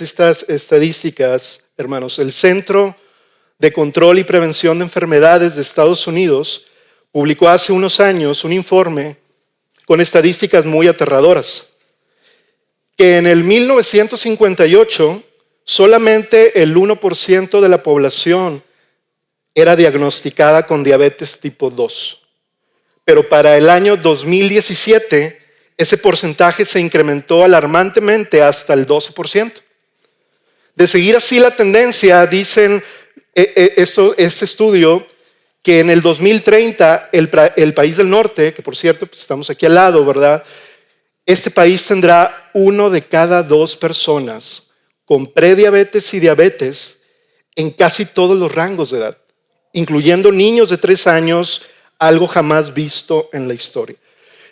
Estas estadísticas, hermanos. El Centro de Control y Prevención de Enfermedades de Estados Unidos publicó hace unos años un informe con estadísticas muy aterradoras, que en el 1958 solamente el 1% de la población era diagnosticada con diabetes tipo 2. Pero para el año 2017 ese porcentaje se incrementó alarmantemente hasta el 12%. De seguir así la tendencia, dicen este estudio, que en el 2030 el país del norte, que por cierto pues estamos aquí al lado, ¿verdad? Este país tendrá 1 de cada 2 personas con prediabetes y diabetes en casi todos los rangos de edad, incluyendo niños de 3 años, algo jamás visto en la historia.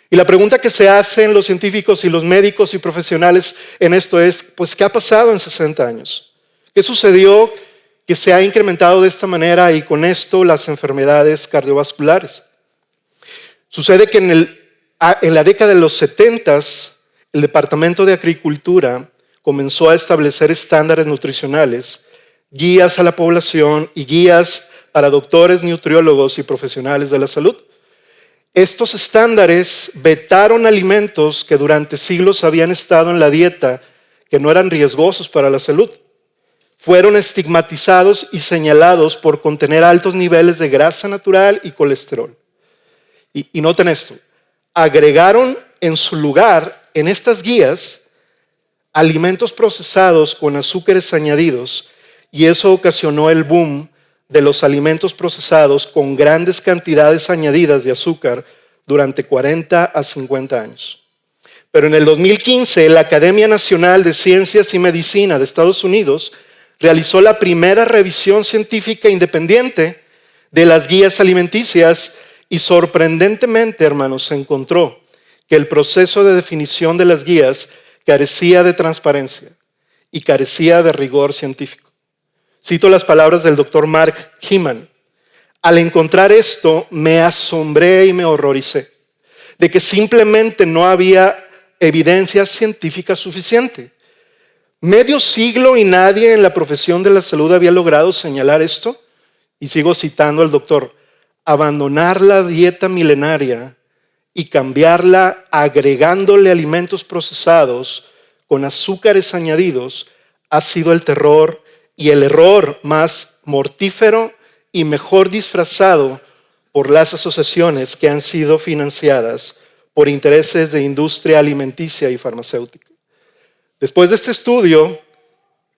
Y la pregunta que se hacen los científicos y los médicos y profesionales en esto es, pues, ¿qué ha pasado en 60 años? ¿Qué sucedió que se ha incrementado de esta manera y con esto las enfermedades cardiovasculares? Sucede que en la década de los 70s, el Departamento de Agricultura comenzó a establecer estándares nutricionales, guías a la población y guías para doctores, nutriólogos y profesionales de la salud. Estos estándares vetaron alimentos que durante siglos habían estado en la dieta, que no eran riesgosos para la salud. Fueron estigmatizados y señalados por contener altos niveles de grasa natural y colesterol. Y noten esto, agregaron en su lugar, en estas guías, alimentos procesados con azúcares añadidos, y eso ocasionó el boom de los alimentos procesados con grandes cantidades añadidas de azúcar durante 40 a 50 años. Pero en el 2015, la Academia Nacional de Ciencias y Medicina de Estados Unidos realizó la primera revisión científica independiente de las guías alimenticias y sorprendentemente, hermanos, se encontró que el proceso de definición de las guías carecía de transparencia y carecía de rigor científico. Cito las palabras del doctor Mark Hyman. Al encontrar esto, me asombré y me horroricé de que simplemente no había evidencia científica suficiente. Medio siglo y nadie en la profesión de la salud había logrado señalar esto. Y sigo citando al doctor. Abandonar la dieta milenaria y cambiarla agregándole alimentos procesados con azúcares añadidos ha sido el terror y el error más mortífero y mejor disfrazado por las asociaciones que han sido financiadas por intereses de industria alimenticia y farmacéutica. Después de este estudio,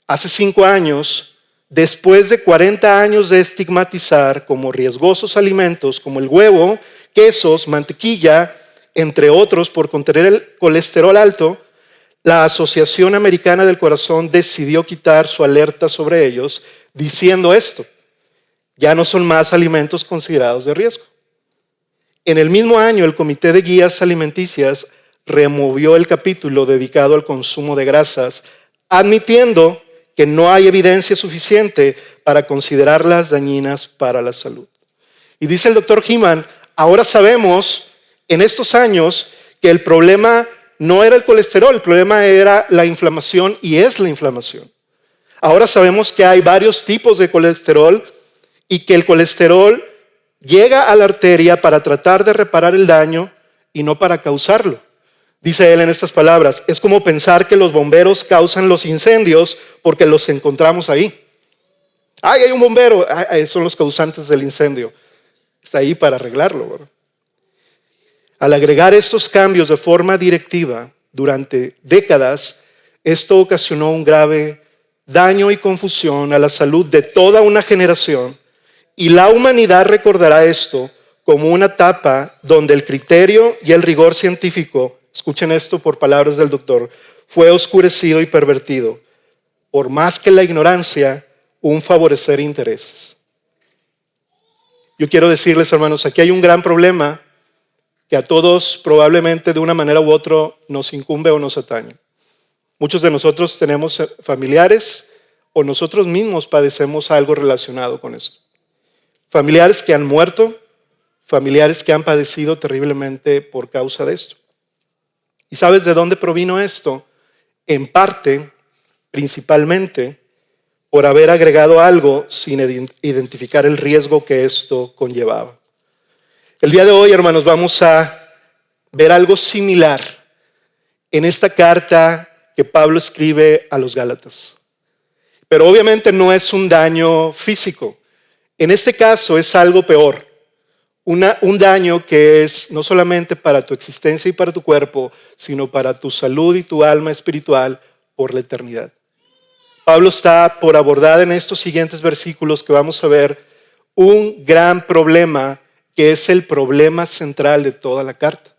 hace 5 años, después de 40 años de estigmatizar como riesgosos alimentos como el huevo, quesos, mantequilla, entre otros por contener el colesterol alto, la Asociación Americana del Corazón decidió quitar su alerta sobre ellos diciendo esto: ya no son más alimentos considerados de riesgo. En el mismo año, el Comité de Guías Alimenticias removió el capítulo dedicado al consumo de grasas, admitiendo que no hay evidencia suficiente para considerarlas dañinas para la salud. Y dice el doctor Hyman, ahora sabemos en estos años que el problema no era el colesterol, el problema era la inflamación y es la inflamación. Ahora sabemos que hay varios tipos de colesterol y que el colesterol llega a la arteria para tratar de reparar el daño y no para causarlo. Dice él en estas palabras, es como pensar que los bomberos causan los incendios porque los encontramos ahí. ¡Ay, hay un bombero! Ay, son los causantes del incendio. Está ahí para arreglarlo, ¿verdad? Al agregar estos cambios de forma directiva durante décadas, esto ocasionó un grave daño y confusión a la salud de toda una generación, y la humanidad recordará esto como una etapa donde el criterio y el rigor científico, escuchen esto por palabras del doctor, fue oscurecido y pervertido, por más que la ignorancia, un favorecer intereses. Yo quiero decirles, hermanos, aquí hay un gran problema que a todos probablemente de una manera u otra nos incumbe o nos atañe. Muchos de nosotros tenemos familiares o nosotros mismos padecemos algo relacionado con esto. Familiares que han muerto, familiares que han padecido terriblemente por causa de esto. ¿Y sabes de dónde provino esto? En parte, principalmente, por haber agregado algo sin identificar el riesgo que esto conllevaba. El día de hoy, hermanos, vamos a ver algo similar en esta carta que Pablo escribe a los Gálatas. Pero obviamente no es un daño físico. En este caso es algo peor. Un daño que es no solamente para tu existencia y para tu cuerpo, sino para tu salud y tu alma espiritual por la eternidad. Pablo está por abordar en estos siguientes versículos que vamos a ver un gran problema que es el problema central de toda la carta.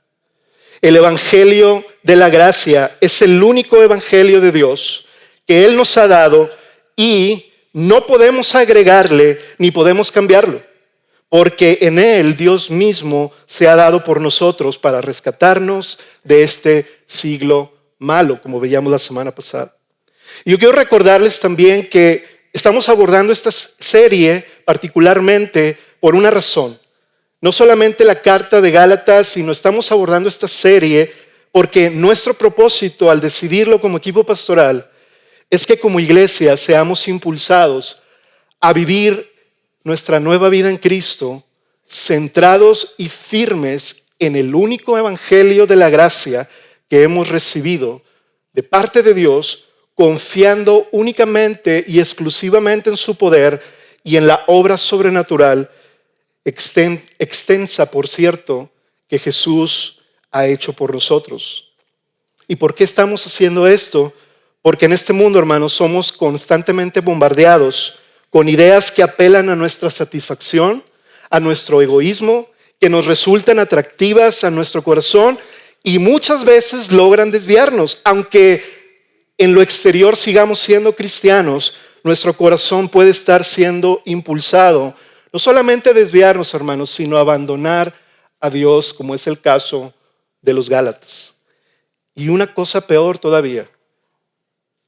El evangelio de la gracia es el único evangelio de Dios que Él nos ha dado y no podemos agregarle ni podemos cambiarlo. Porque en Él Dios mismo se ha dado por nosotros para rescatarnos de este siglo malo, como veíamos la semana pasada. Y yo quiero recordarles también que estamos abordando esta serie particularmente por una razón. No solamente la carta de Gálatas, sino estamos abordando esta serie porque nuestro propósito al decidirlo como equipo pastoral es que como iglesia seamos impulsados a vivir nuestra nueva vida en Cristo, centrados y firmes en el único evangelio de la gracia que hemos recibido de parte de Dios, confiando únicamente y exclusivamente en su poder y en la obra sobrenatural extensa, por cierto, que Jesús ha hecho por nosotros. ¿Y por qué estamos haciendo esto? Porque en este mundo, hermanos, somos constantemente bombardeados con ideas que apelan a nuestra satisfacción, a nuestro egoísmo, que nos resultan atractivas a nuestro corazón y muchas veces logran desviarnos. Aunque en lo exterior sigamos siendo cristianos, nuestro corazón puede estar siendo impulsado, no solamente a desviarnos, hermanos, sino a abandonar a Dios, como es el caso de los Gálatas. Y una cosa peor todavía,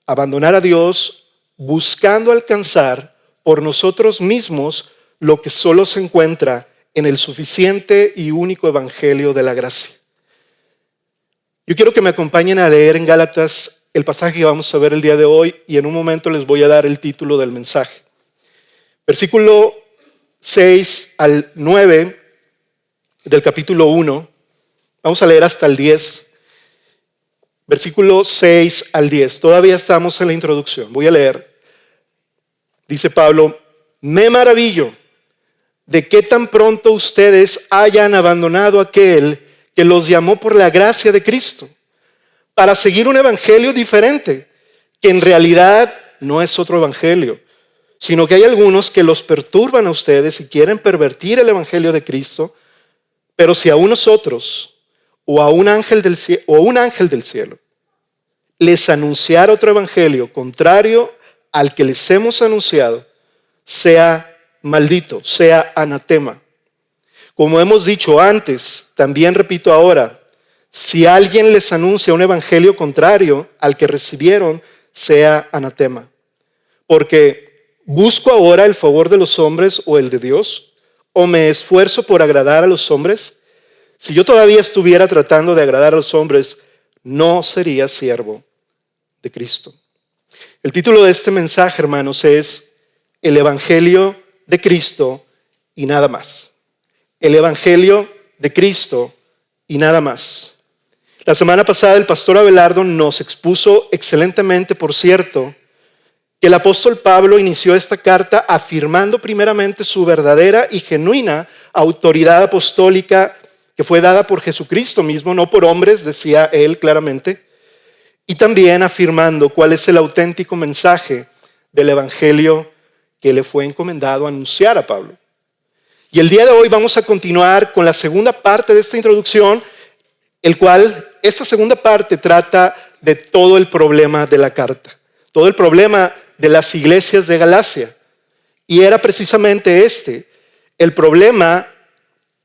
abandonar a Dios buscando alcanzar por nosotros mismos lo que solo se encuentra en el suficiente y único evangelio de la gracia. Yo quiero que me acompañen a leer en Gálatas el pasaje que vamos a ver el día de hoy y en un momento les voy a dar el título del mensaje. Versículo 6 al 9 del capítulo 1, vamos a leer hasta el 10, versículo 6 al 10. Todavía estamos en la introducción, voy a leer. Dice Pablo: me maravillo de que tan pronto ustedes hayan abandonado aquel que los llamó por la gracia de Cristo para seguir un evangelio diferente, que en realidad no es otro evangelio, sino que hay algunos que los perturban a ustedes y quieren pervertir el evangelio de Cristo. Pero si a nosotros o a un ángel del cielo les anunciara otro evangelio contrario al que les hemos anunciado, sea maldito, sea anatema. Como hemos dicho antes, también repito ahora, si alguien les anuncia un evangelio contrario al que recibieron, sea anatema. Porque ¿busco ahora el favor de los hombres o el de Dios? ¿O me esfuerzo por agradar a los hombres? Si yo todavía estuviera tratando de agradar a los hombres, no sería siervo de Cristo. El título de este mensaje, hermanos, es El Evangelio de Cristo y nada más. El Evangelio de Cristo y nada más. La semana pasada el pastor Abelardo nos expuso excelentemente, por cierto, que el apóstol Pablo inició esta carta afirmando primeramente su verdadera y genuina autoridad apostólica que fue dada por Jesucristo mismo, no por hombres, decía él claramente, y también afirmando cuál es el auténtico mensaje del evangelio que le fue encomendado a anunciar a Pablo. Y el día de hoy vamos a continuar con la segunda parte de esta introducción, esta segunda parte trata de todo el problema de la carta, todo el problema de las iglesias de Galacia. Y era precisamente el problema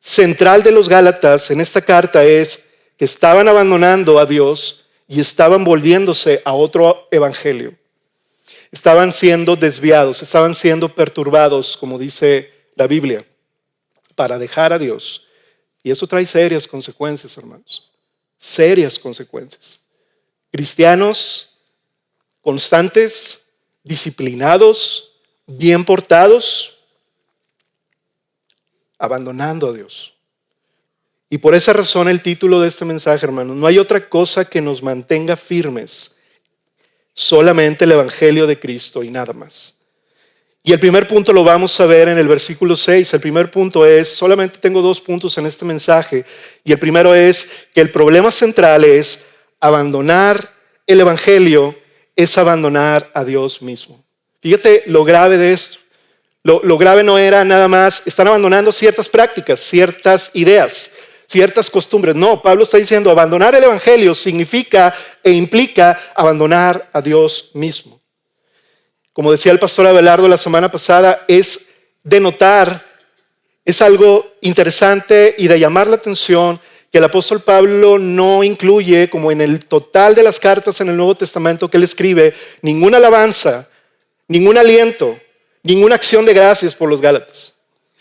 central de los Gálatas en esta carta es que estaban abandonando a Dios y estaban volviéndose a otro evangelio. Estaban siendo desviados, estaban siendo perturbados, como dice la Biblia, para dejar a Dios Y eso trae serias consecuencias, hermanos. Serias consecuencias. Cristianos constantes, disciplinados, bien portados, abandonando a Dios. Y por esa razón el título de este mensaje, hermanos, no hay otra cosa que nos mantenga firmes, solamente el Evangelio de Cristo y nada más. Y el primer punto lo vamos a ver en el versículo 6. El primer punto es, solamente tengo 2 puntos en este mensaje, y el primero es que el problema central es abandonar el Evangelio, es abandonar a Dios mismo. Fíjate lo grave de esto. Lo grave no era nada más, están abandonando ciertas prácticas, ciertas ideas, ciertas costumbres. No, Pablo está diciendo, abandonar el Evangelio significa e implica abandonar a Dios mismo. Como decía el pastor Abelardo la semana pasada, es de notar, es algo interesante y de llamar la atención que el apóstol Pablo no incluye, como en el total de las cartas en el Nuevo Testamento que él escribe, ninguna alabanza, ningún aliento, ninguna acción de gracias por los Gálatas.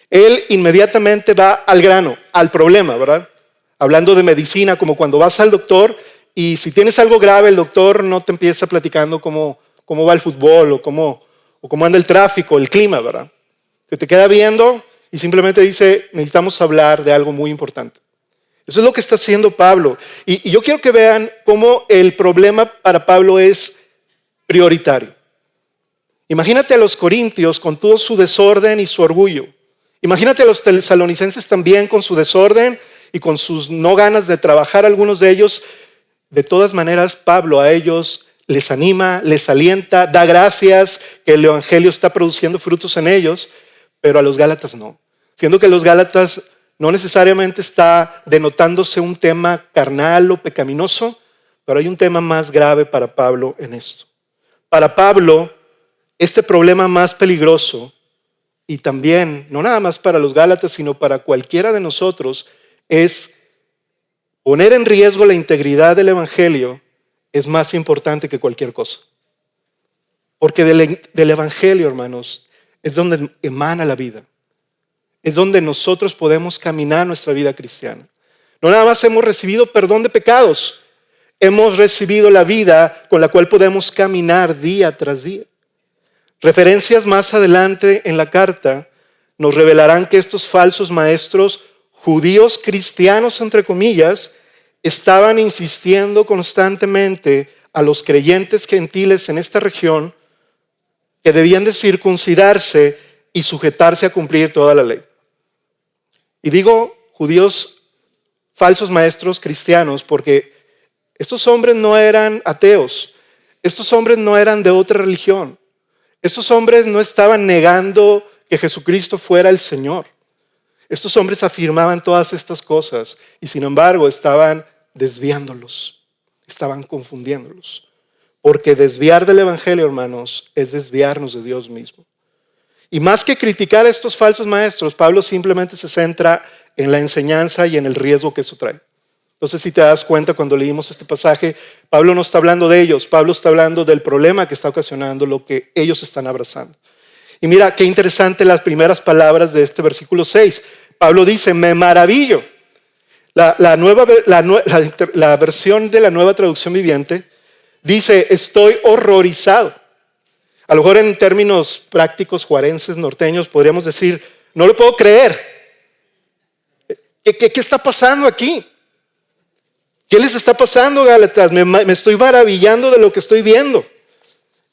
Él inmediatamente va al grano, al problema, ¿verdad? Hablando de medicina, como cuando vas al doctor y si tienes algo grave, el doctor no te empieza platicando cómo va el fútbol o cómo anda el tráfico, el clima, ¿verdad? Te queda viendo y simplemente dice, necesitamos hablar de algo muy importante. Eso es lo que está haciendo Pablo. Y yo quiero que vean cómo el problema para Pablo es prioritario. Imagínate a los corintios con todo su desorden y su orgullo. Imagínate a los tesalonicenses también con su desorden y con sus no ganas de trabajar, algunos de ellos. De todas maneras, Pablo a ellos les anima, les alienta, da gracias que el Evangelio está produciendo frutos en ellos, pero a los Gálatas no. Siendo que los Gálatas no necesariamente está denotándose un tema carnal o pecaminoso, pero hay un tema más grave para Pablo en esto. Para Pablo, este problema más peligroso, y también, no nada más para los Gálatas, sino para cualquiera de nosotros, es poner en riesgo la integridad del Evangelio es más importante que cualquier cosa. Porque del Evangelio, hermanos, es donde emana la vida. Es donde nosotros podemos caminar nuestra vida cristiana. No nada más hemos recibido perdón de pecados, hemos recibido la vida con la cual podemos caminar día tras día. Referencias más adelante en la carta nos revelarán que estos falsos maestros judíos cristianos, entre comillas, estaban insistiendo constantemente a los creyentes gentiles en esta región que debían de circuncidarse y sujetarse a cumplir toda la ley. Y digo judíos, falsos maestros cristianos, porque estos hombres no eran ateos, estos hombres no eran de otra religión, estos hombres no estaban negando que Jesucristo fuera el Señor. Estos hombres afirmaban todas estas cosas y sin embargo estaban desviándolos, estaban confundiéndolos. Porque desviar del Evangelio, hermanos, es desviarnos de Dios mismo. Y más que criticar a estos falsos maestros, Pablo simplemente se centra en la enseñanza y en el riesgo que eso trae. Entonces, si te das cuenta cuando leímos este pasaje, Pablo no está hablando de ellos, Pablo está hablando del problema que está ocasionando lo que ellos están abrazando. Y mira qué interesante las primeras palabras de este versículo 6. Pablo dice, me maravillo. La versión de la Nueva Traducción Viviente dice, estoy horrorizado. A lo mejor en términos prácticos juarenses, norteños, podríamos decir, no lo puedo creer. ¿Qué está pasando aquí? ¿Qué les está pasando, Gálatas? Me estoy maravillando de lo que estoy viendo.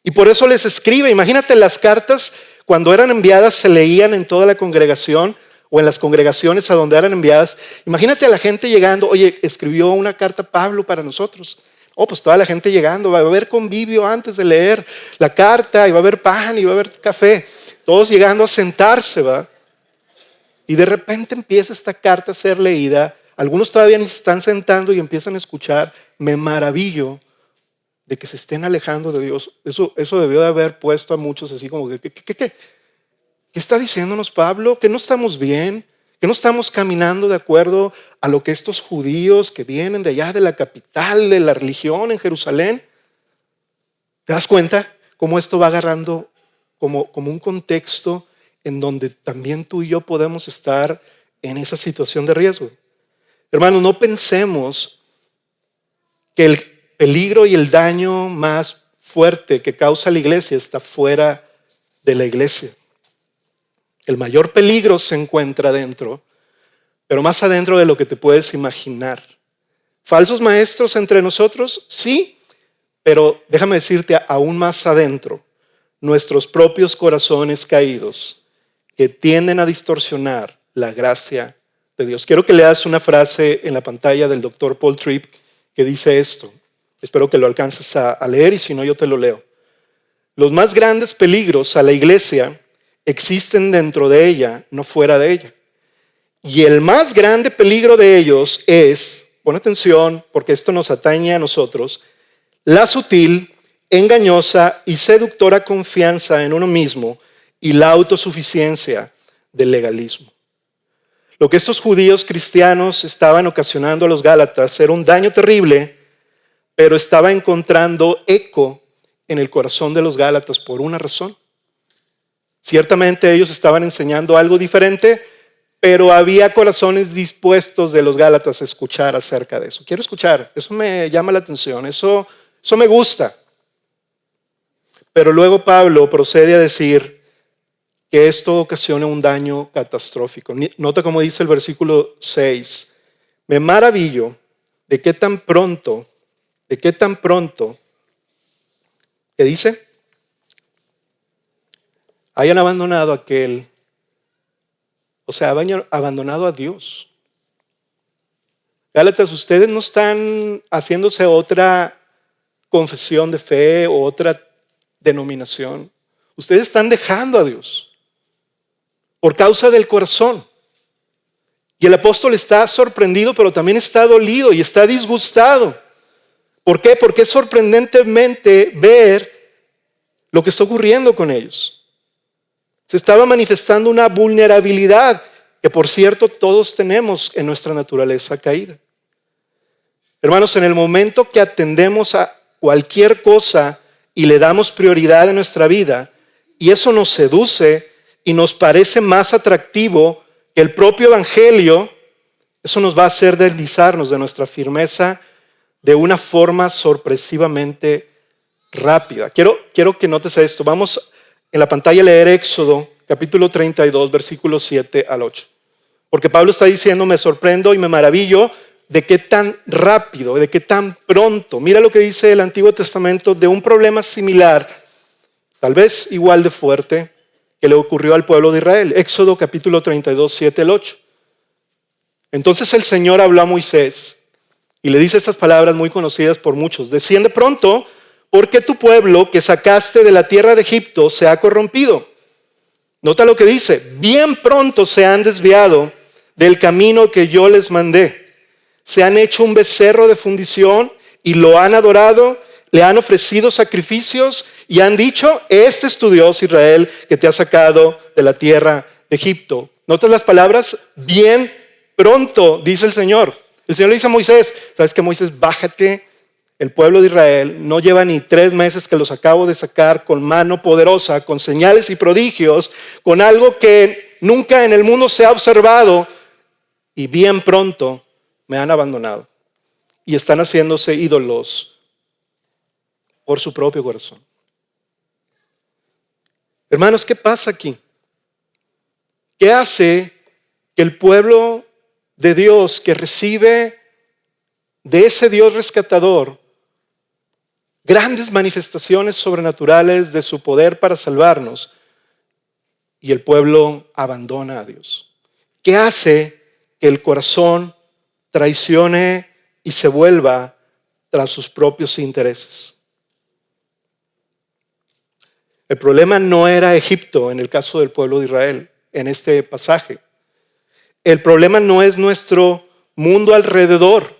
Y por eso les escribe. Imagínate, las cartas cuando eran enviadas se leían en toda la congregación o en las congregaciones a donde eran enviadas. Imagínate a la gente llegando, oye, escribió una carta Pablo para nosotros. Pues toda la gente llegando, va a haber convivio antes de leer la carta, y va a haber pan, y va a haber café. Todos llegando a sentarse, ¿va? Y de repente empieza esta carta a ser leída. Algunos todavía ni se están sentando y empiezan a escuchar. Me maravillo de que se estén alejando de Dios. Eso debió de haber puesto a muchos así como que, ¿qué está diciéndonos Pablo? ¿Que no estamos bien? ¿Que no estamos caminando de acuerdo a lo que estos judíos que vienen de allá de la capital de la religión en Jerusalén? ¿Te das cuenta cómo esto va agarrando como un contexto en donde también tú y yo podemos estar en esa situación de riesgo? Hermanos, no pensemos que el peligro y el daño más fuerte que causa la iglesia está fuera de la iglesia. El mayor peligro se encuentra adentro, pero más adentro de lo que te puedes imaginar. ¿Falsos maestros entre nosotros? Sí, pero déjame decirte aún más adentro, nuestros propios corazones caídos que tienden a distorsionar la gracia de Dios. Quiero que leas una frase en la pantalla del Dr. Paul Tripp que dice esto. Espero que lo alcances a leer y si no yo te lo leo. Los más grandes peligros a la iglesia existen dentro de ella, no fuera de ella. Y el más grande peligro de ellos es, pon atención porque esto nos atañe a nosotros, la sutil, engañosa y seductora confianza en uno mismo y la autosuficiencia del legalismo. Lo que estos judíos cristianos estaban ocasionando a los gálatas era un daño terrible, pero estaba encontrando eco en el corazón de los gálatas por una razón. Ciertamente ellos estaban enseñando algo diferente, pero había corazones dispuestos de los gálatas a escuchar acerca de eso. Quiero escuchar, eso me llama la atención, eso me gusta. Pero luego Pablo procede a decir que esto ocasiona un daño catastrófico. Nota cómo dice el versículo 6. Me maravillo de qué tan pronto, ¿qué dice? Hayan abandonado aquel, o sea, hayan abandonado a Dios. Gálatas, ustedes no están haciéndose otra confesión de fe o otra denominación. Ustedes están dejando a Dios por causa del corazón. Y el apóstol está sorprendido, pero también está dolido y está disgustado. ¿Por qué? Porque es sorprendentemente ver lo que está ocurriendo con ellos. Se estaba manifestando una vulnerabilidad que, por cierto, todos tenemos en nuestra naturaleza caída. Hermanos, en el momento que atendemos a cualquier cosa y le damos prioridad en nuestra vida, y eso nos seduce y nos parece más atractivo que el propio evangelio, eso nos va a hacer deslizarnos de nuestra firmeza de una forma sorpresivamente rápida. Quiero que notes esto. Vamos en la pantalla a leer Éxodo, capítulo 32, versículos 7 al 8. Porque Pablo está diciendo, me sorprendo y me maravillo de qué tan rápido, de qué tan pronto. Mira lo que dice el Antiguo Testamento de un problema similar, tal vez igual de fuerte, que le ocurrió al pueblo de Israel. Éxodo capítulo 32, 7 al 8. Entonces el Señor habló a Moisés y le dice estas palabras muy conocidas por muchos. Desciende pronto, porque tu pueblo que sacaste de la tierra de Egipto se ha corrompido. Nota lo que dice, bien pronto se han desviado del camino que yo les mandé. Se han hecho un becerro de fundición y lo han adorado, le han ofrecido sacrificios y han dicho, este es tu Dios Israel que te ha sacado de la tierra de Egipto. ¿Notas las palabras? Bien pronto, dice el Señor. El Señor le dice a Moisés, ¿sabes qué, Moisés? Bájate. El pueblo de Israel no lleva ni 3 meses que los acabo de sacar con mano poderosa, con señales y prodigios, con algo que nunca en el mundo se ha observado y bien pronto me han abandonado y están haciéndose ídolos por su propio corazón. Hermanos, ¿qué pasa aquí? ¿Qué hace que el pueblo de Dios que recibe de ese Dios rescatador grandes manifestaciones sobrenaturales de su poder para salvarnos y el pueblo abandona a Dios? ¿Qué hace que el corazón traicione y se vuelva tras sus propios intereses? El problema no era Egipto en el caso del pueblo de Israel, en este pasaje. El problema no es nuestro mundo alrededor.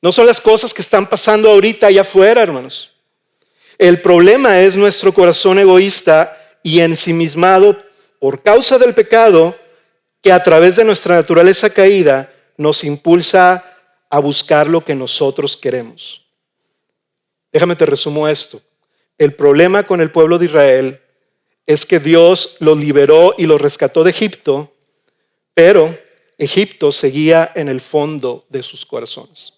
No son las cosas que están pasando ahorita allá afuera, hermanos. El problema es nuestro corazón egoísta y ensimismado por causa del pecado que a través de nuestra naturaleza caída nos impulsa a buscar lo que nosotros queremos. Déjame te resumo esto. El problema con el pueblo de Israel es que Dios los liberó y los rescató de Egipto, pero Egipto seguía en el fondo de sus corazones.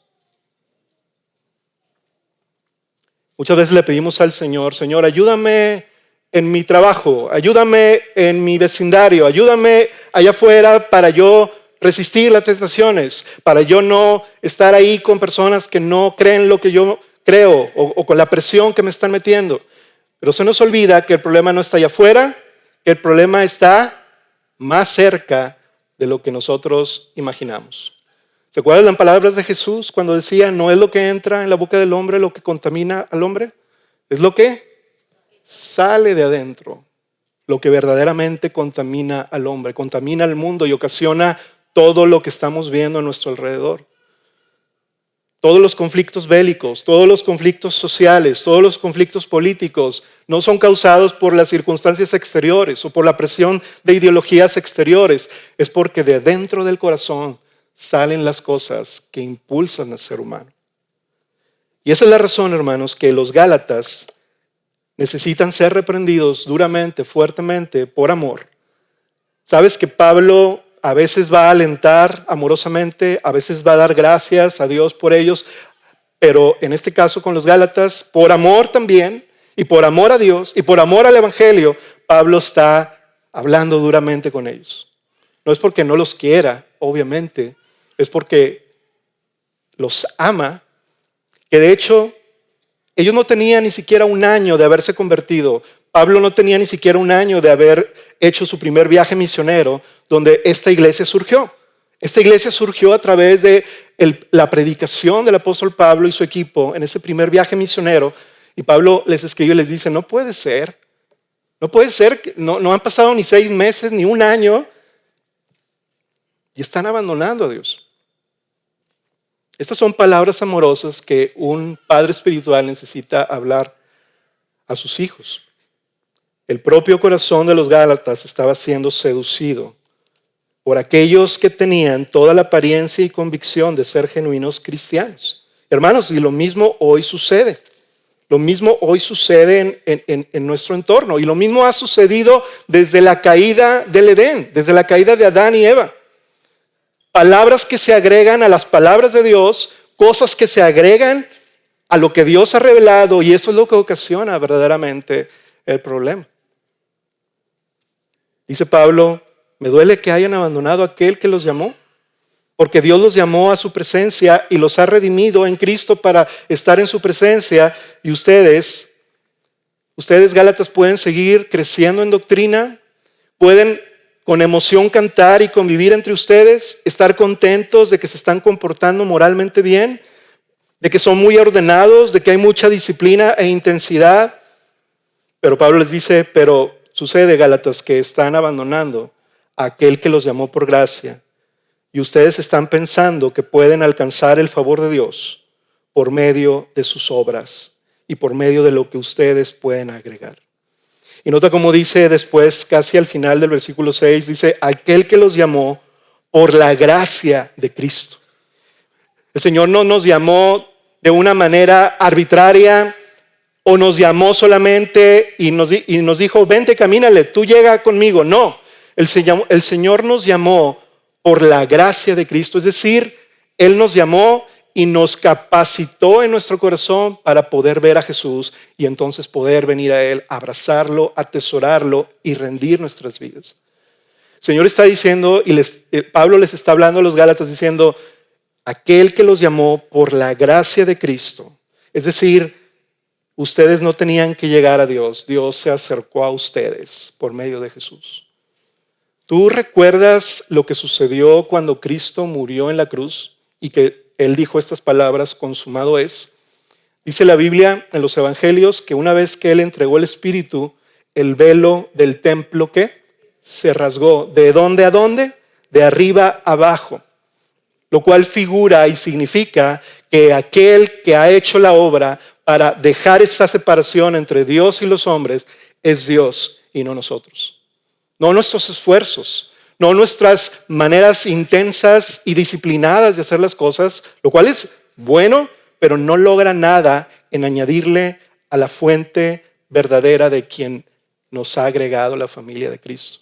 Muchas veces le pedimos al Señor, Señor, ayúdame en mi trabajo, ayúdame en mi vecindario, ayúdame allá afuera para yo resistir las tentaciones, para yo no estar ahí con personas que no creen lo que yo creo o con la presión que me están metiendo. Pero se nos olvida que el problema no está allá afuera, que el problema está más cerca de lo que nosotros imaginamos. ¿Se acuerdan las palabras de Jesús cuando decía, no es lo que entra en la boca del hombre lo que contamina al hombre? Es lo que sale de adentro, lo que verdaderamente contamina al hombre, contamina al mundo y ocasiona todo lo que estamos viendo a nuestro alrededor. Todos los conflictos bélicos, todos los conflictos sociales, todos los conflictos políticos no son causados por las circunstancias exteriores o por la presión de ideologías exteriores. Es porque de dentro del corazón salen las cosas que impulsan al ser humano. Y esa es la razón, hermanos, que los Gálatas necesitan ser reprendidos duramente, fuertemente, por amor. ¿Sabes que Pablo a veces va a alentar amorosamente, a veces va a dar gracias a Dios por ellos, pero en este caso con los Gálatas, por amor también, y por amor a Dios, y por amor al Evangelio, Pablo está hablando duramente con ellos. No es porque no los quiera, obviamente, es porque los ama, que de hecho ellos no tenían ni siquiera un año de haberse convertido. Pablo no tenía ni siquiera un año de haber hecho su primer viaje misionero donde esta iglesia surgió. Esta iglesia surgió a través de la predicación del apóstol Pablo y su equipo en ese primer viaje misionero. Y Pablo les escribe y les dice, no puede ser, no han pasado ni 6 meses, ni un año, y están abandonando a Dios. Estas son palabras amorosas que un padre espiritual necesita hablar a sus hijos. El propio corazón de los Gálatas estaba siendo seducido por aquellos que tenían toda la apariencia y convicción de ser genuinos cristianos. Hermanos, y lo mismo hoy sucede. Lo mismo hoy sucede en nuestro entorno. Y lo mismo ha sucedido desde la caída del Edén, desde la caída de Adán y Eva. Palabras que se agregan a las palabras de Dios, cosas que se agregan a lo que Dios ha revelado, y eso es lo que ocasiona verdaderamente el problema. Dice Pablo, me duele que hayan abandonado a aquel que los llamó, porque Dios los llamó a su presencia y los ha redimido en Cristo para estar en su presencia. Y ustedes Gálatas, pueden seguir creciendo en doctrina, pueden con emoción cantar y convivir entre ustedes, estar contentos de que se están comportando moralmente bien, de que son muy ordenados, de que hay mucha disciplina e intensidad. Pero Pablo les dice, pero sucede, Gálatas, que están abandonando a aquel que los llamó por gracia. Y ustedes están pensando que pueden alcanzar el favor de Dios por medio de sus obras y por medio de lo que ustedes pueden agregar. Y nota cómo dice después, casi al final del versículo 6, dice, aquel que los llamó por la gracia de Cristo. El Señor no nos llamó de una manera arbitraria o nos llamó solamente y nos dijo, vente, camínale, tú llega conmigo. No, el Señor nos llamó por la gracia de Cristo, es decir, Él nos llamó y nos capacitó en nuestro corazón para poder ver a Jesús y entonces poder venir a Él, abrazarlo, atesorarlo y rendir nuestras vidas. El Señor está diciendo, y Pablo les está hablando a los Gálatas diciendo, aquel que los llamó por la gracia de Cristo, es decir, ustedes no tenían que llegar a Dios, Dios se acercó a ustedes por medio de Jesús. ¿Tú recuerdas lo que sucedió cuando Cristo murió en la cruz y que Él dijo estas palabras, consumado es? Dice la Biblia en los evangelios que una vez que Él entregó el Espíritu, el velo del templo ¿qué? Se rasgó. ¿De dónde a dónde? De arriba a abajo. Lo cual figura y significa que aquel que ha hecho la obra para dejar esa separación entre Dios y los hombres es Dios y no nosotros. No nuestros esfuerzos, no nuestras maneras intensas y disciplinadas de hacer las cosas, lo cual es bueno, pero no logra nada en añadirle a la fuente verdadera de quien nos ha agregado la familia de Cristo.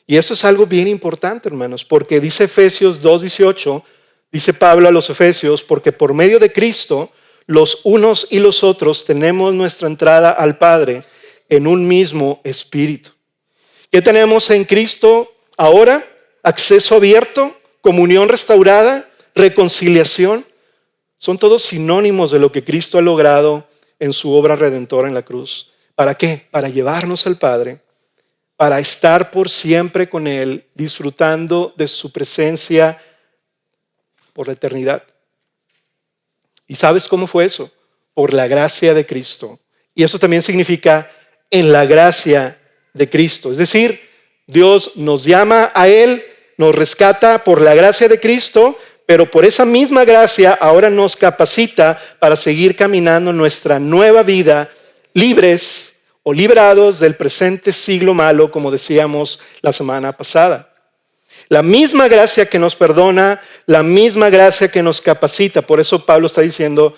Y eso es algo bien importante, hermanos, porque dice Efesios 2:18, dice Pablo a los Efesios, porque por medio de Cristo, los unos y los otros tenemos nuestra entrada al Padre en un mismo espíritu. ¿Qué tenemos en Cristo ahora? Acceso abierto, comunión restaurada, reconciliación. Son todos sinónimos de lo que Cristo ha logrado en su obra redentora en la cruz. ¿Para qué? Para llevarnos al Padre, para estar por siempre con Él, disfrutando de su presencia por la eternidad. ¿Y sabes cómo fue eso? Por la gracia de Cristo. Y eso también significa en la gracia de Cristo. Es decir, Dios nos llama a Él, nos rescata por la gracia de Cristo, pero por esa misma gracia ahora nos capacita para seguir caminando nuestra nueva vida libres o librados del presente siglo malo, como decíamos la semana pasada. La misma gracia que nos perdona, la misma gracia que nos capacita. Por eso Pablo está diciendo,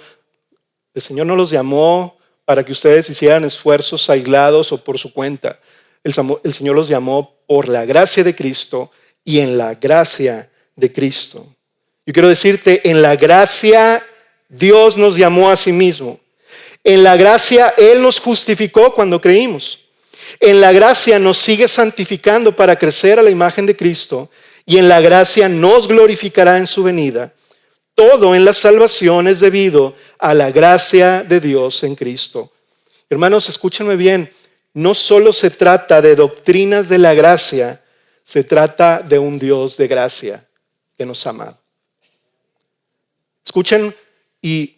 el Señor no los llamó para que ustedes hicieran esfuerzos aislados o por su cuenta. El Señor los llamó por la gracia de Cristo y en la gracia de Cristo. Yo quiero decirte, en la gracia Dios nos llamó a sí mismo. En la gracia Él nos justificó cuando creímos. En la gracia nos sigue santificando para crecer a la imagen de Cristo. Y en la gracia nos glorificará en su venida. Todo en la salvación es debido a la gracia de Dios en Cristo. Hermanos, escúchenme bien. No solo se trata de doctrinas de la gracia, se trata de un Dios de gracia que nos ha amado. Escuchen, y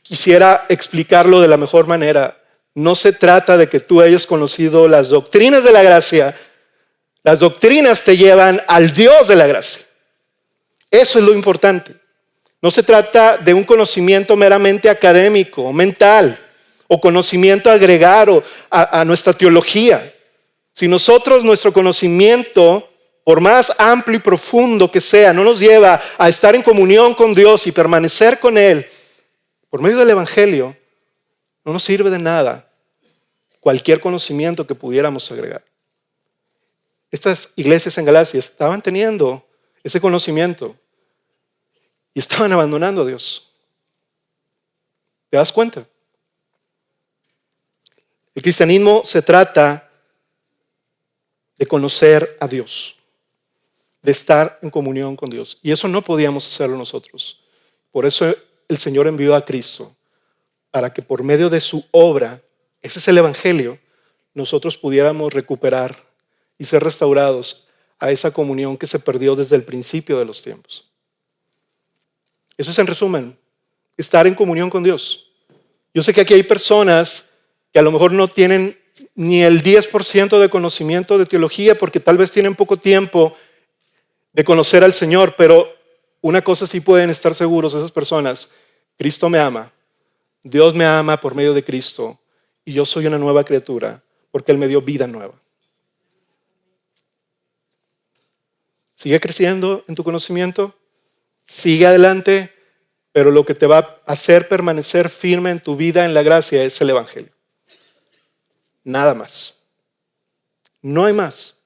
quisiera explicarlo de la mejor manera. No se trata de que tú hayas conocido las doctrinas de la gracia. Las doctrinas te llevan al Dios de la gracia. Eso es lo importante. No se trata de un conocimiento meramente académico o mental o conocimiento agregado a nuestra teología. Si nuestro conocimiento, por más amplio y profundo que sea, no nos lleva a estar en comunión con Dios y permanecer con Él, por medio del Evangelio, no nos sirve de nada cualquier conocimiento que pudiéramos agregar. Estas iglesias en Galacia estaban teniendo ese conocimiento y estaban abandonando a Dios. ¿Te das cuenta? El cristianismo se trata de conocer a Dios, de estar en comunión con Dios. Y eso no podíamos hacerlo nosotros. Por eso el Señor envió a Cristo, para que por medio de su obra, ese es el Evangelio, nosotros pudiéramos recuperar y ser restaurados a esa comunión que se perdió desde el principio de los tiempos. Eso es en resumen, estar en comunión con Dios. Yo sé que aquí hay personas que a lo mejor no tienen ni el 10% de conocimiento de teología porque tal vez tienen poco tiempo de conocer al Señor, pero una cosa sí pueden estar seguros esas personas: Cristo me ama, Dios me ama por medio de Cristo y yo soy una nueva criatura porque Él me dio vida nueva. Sigue creciendo en tu conocimiento, sigue adelante, pero lo que te va a hacer permanecer firme en tu vida en la gracia es el Evangelio. Nada más. No hay más.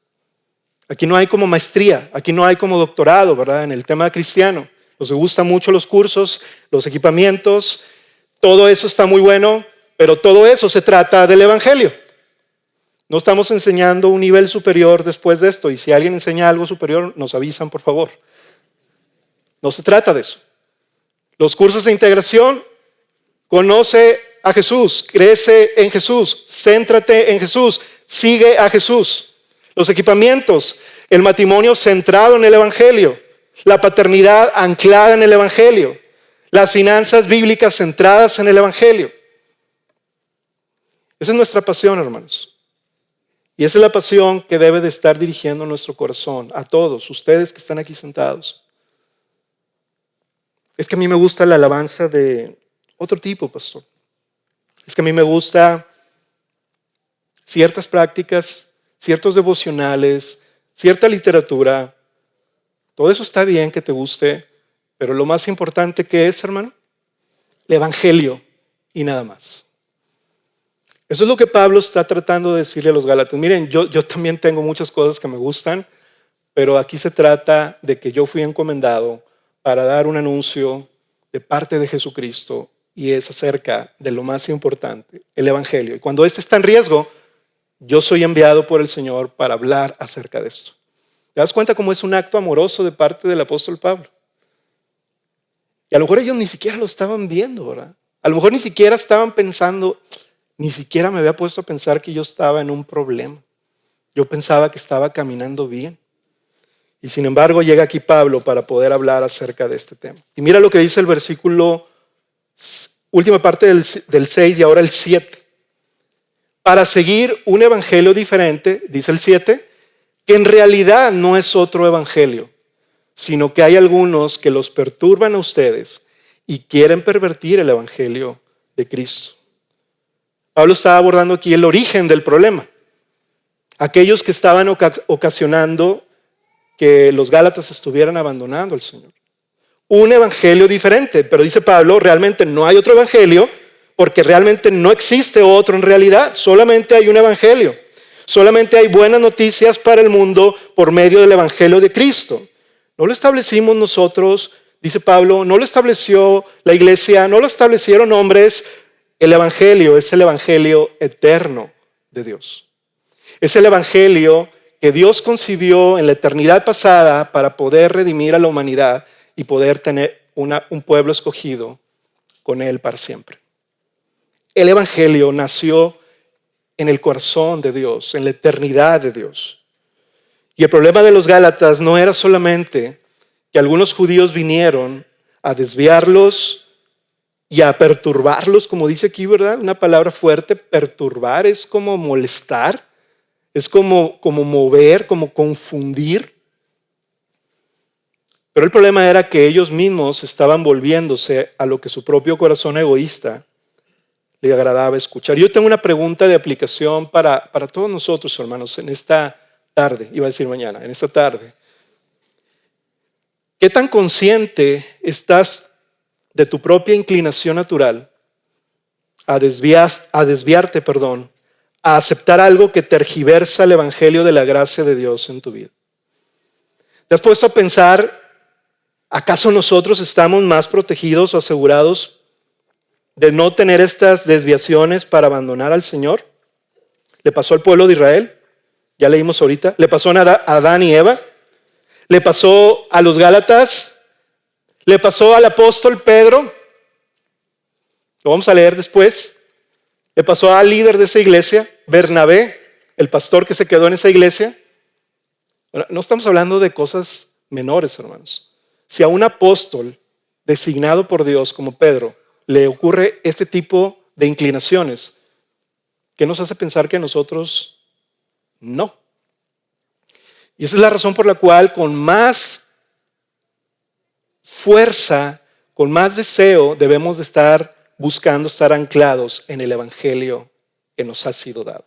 Aquí no hay como maestría, aquí no hay como doctorado, ¿verdad? En el tema cristiano. Nos gustan mucho los cursos, los equipamientos, todo eso está muy bueno, pero todo eso se trata del Evangelio. No estamos enseñando un nivel superior después de esto, y si alguien enseña algo superior, nos avisan, por favor. No se trata de eso. Los cursos de integración, conoce a Jesús, crece en Jesús, céntrate en Jesús, sigue a Jesús. Los equipamientos, el matrimonio centrado en el Evangelio, la paternidad anclada en el Evangelio, las finanzas bíblicas centradas en el Evangelio. Esa es nuestra pasión, hermanos. Y esa es la pasión que debe de estar dirigiendo nuestro corazón a todos ustedes que están aquí sentados. Es que a mí me gusta la alabanza de otro tipo, pastor. Es que a mí me gusta ciertas prácticas, ciertos devocionales, cierta literatura. Todo eso está bien que te guste, pero lo más importante que es, hermano, el Evangelio y nada más. Eso es lo que Pablo está tratando de decirle a los Gálatas. Miren, yo también tengo muchas cosas que me gustan, pero aquí se trata de que yo fui encomendado para dar un anuncio de parte de Jesucristo y es acerca de lo más importante, el Evangelio. Y cuando este está en riesgo, yo soy enviado por el Señor para hablar acerca de esto. ¿Te das cuenta cómo es un acto amoroso de parte del apóstol Pablo? Y a lo mejor ellos ni siquiera lo estaban viendo, ¿verdad? A lo mejor ni siquiera estaban pensando, ni siquiera me había puesto a pensar que yo estaba en un problema. Yo pensaba que estaba caminando bien. Y sin embargo llega aquí Pablo para poder hablar acerca de este tema. Y mira lo que dice el versículo, última parte del 6 y ahora el 7. Para seguir un evangelio diferente, dice el 7, que en realidad no es otro evangelio, sino que hay algunos que los perturban a ustedes y quieren pervertir el evangelio de Cristo. Pablo está abordando aquí el origen del problema. Aquellos que estaban ocasionando que los Gálatas estuvieran abandonando al Señor. Un evangelio diferente, pero dice Pablo, realmente no hay otro evangelio porque realmente no existe otro en realidad, solamente hay un evangelio. Solamente hay buenas noticias para el mundo por medio del evangelio de Cristo. No lo establecimos nosotros, dice Pablo, no lo estableció la iglesia, no lo establecieron hombres. El evangelio es el evangelio eterno de Dios. Es el evangelio que Dios concibió en la eternidad pasada para poder redimir a la humanidad y poder tener un pueblo escogido con Él para siempre. El evangelio nació en el corazón de Dios, en la eternidad de Dios. Y el problema de los Gálatas no era solamente que algunos judíos vinieron a desviarlos y a perturbarlos, como dice aquí, ¿verdad? Una palabra fuerte, perturbar es como molestar. Es como mover, como confundir. Pero el problema era que ellos mismos estaban volviéndose a lo que su propio corazón egoísta le agradaba escuchar. Yo tengo una pregunta de aplicación para todos nosotros, hermanos, en esta tarde, iba a decir mañana, en esta tarde. ¿Qué tan consciente estás de tu propia inclinación natural a desviarte, a aceptar algo que tergiversa el evangelio de la gracia de Dios en tu vida? ¿Te has puesto a pensar, acaso nosotros estamos más protegidos o asegurados de no tener estas desviaciones para abandonar al Señor? ¿Le pasó al pueblo de Israel? Ya leímos ahorita. ¿Le pasó a Adán y Eva? ¿Le pasó a los Gálatas? ¿Le pasó al apóstol Pedro? Lo vamos a leer después. ¿Le pasó al líder de esa iglesia, Bernabé, el pastor que se quedó en esa iglesia? Bueno, no estamos hablando de cosas menores, hermanos. Si a un apóstol designado por Dios como Pedro le ocurre este tipo de inclinaciones, ¿qué nos hace pensar que a nosotros no? Y esa es la razón por la cual con más fuerza, con más deseo, debemos de estar buscando estar anclados en el evangelio que nos ha sido dado.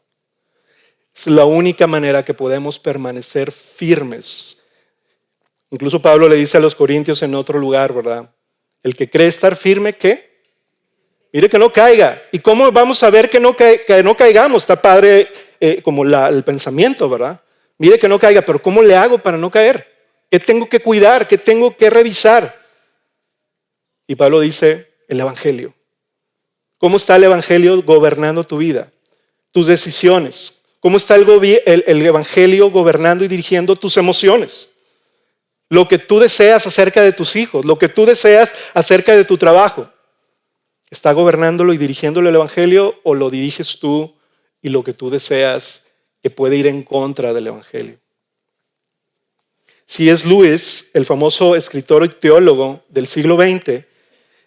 Es la única manera que podemos permanecer firmes. Incluso Pablo le dice a los corintios en otro lugar, ¿verdad? El que cree estar firme, ¿qué? Mire que no caiga. ¿Y cómo vamos a ver que no caigamos? Está padre como el pensamiento, ¿verdad? Mire que no caiga, pero ¿cómo le hago para no caer? ¿Qué tengo que cuidar? ¿Qué tengo que revisar? Y Pablo dice, el evangelio. ¿Cómo está el evangelio gobernando tu vida? Tus decisiones. ¿Cómo está el evangelio gobernando y dirigiendo tus emociones? Lo que tú deseas acerca de tus hijos, lo que tú deseas acerca de tu trabajo. ¿Está gobernándolo y dirigiéndolo el evangelio o lo diriges tú y lo que tú deseas que puede ir en contra del evangelio? C.S. Lewis, el famoso escritor y teólogo del siglo XX,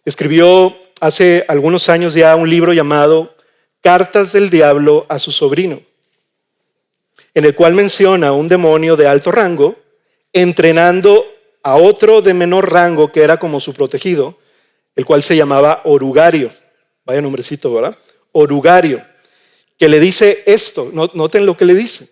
escribió hace algunos años ya un libro llamado Cartas del Diablo a su sobrino, en el cual menciona a un demonio de alto rango entrenando a otro de menor rango que era como su protegido, el cual se llamaba Orugario. Vaya nombrecito, ¿verdad? Orugario, que le dice esto, noten lo que le dice.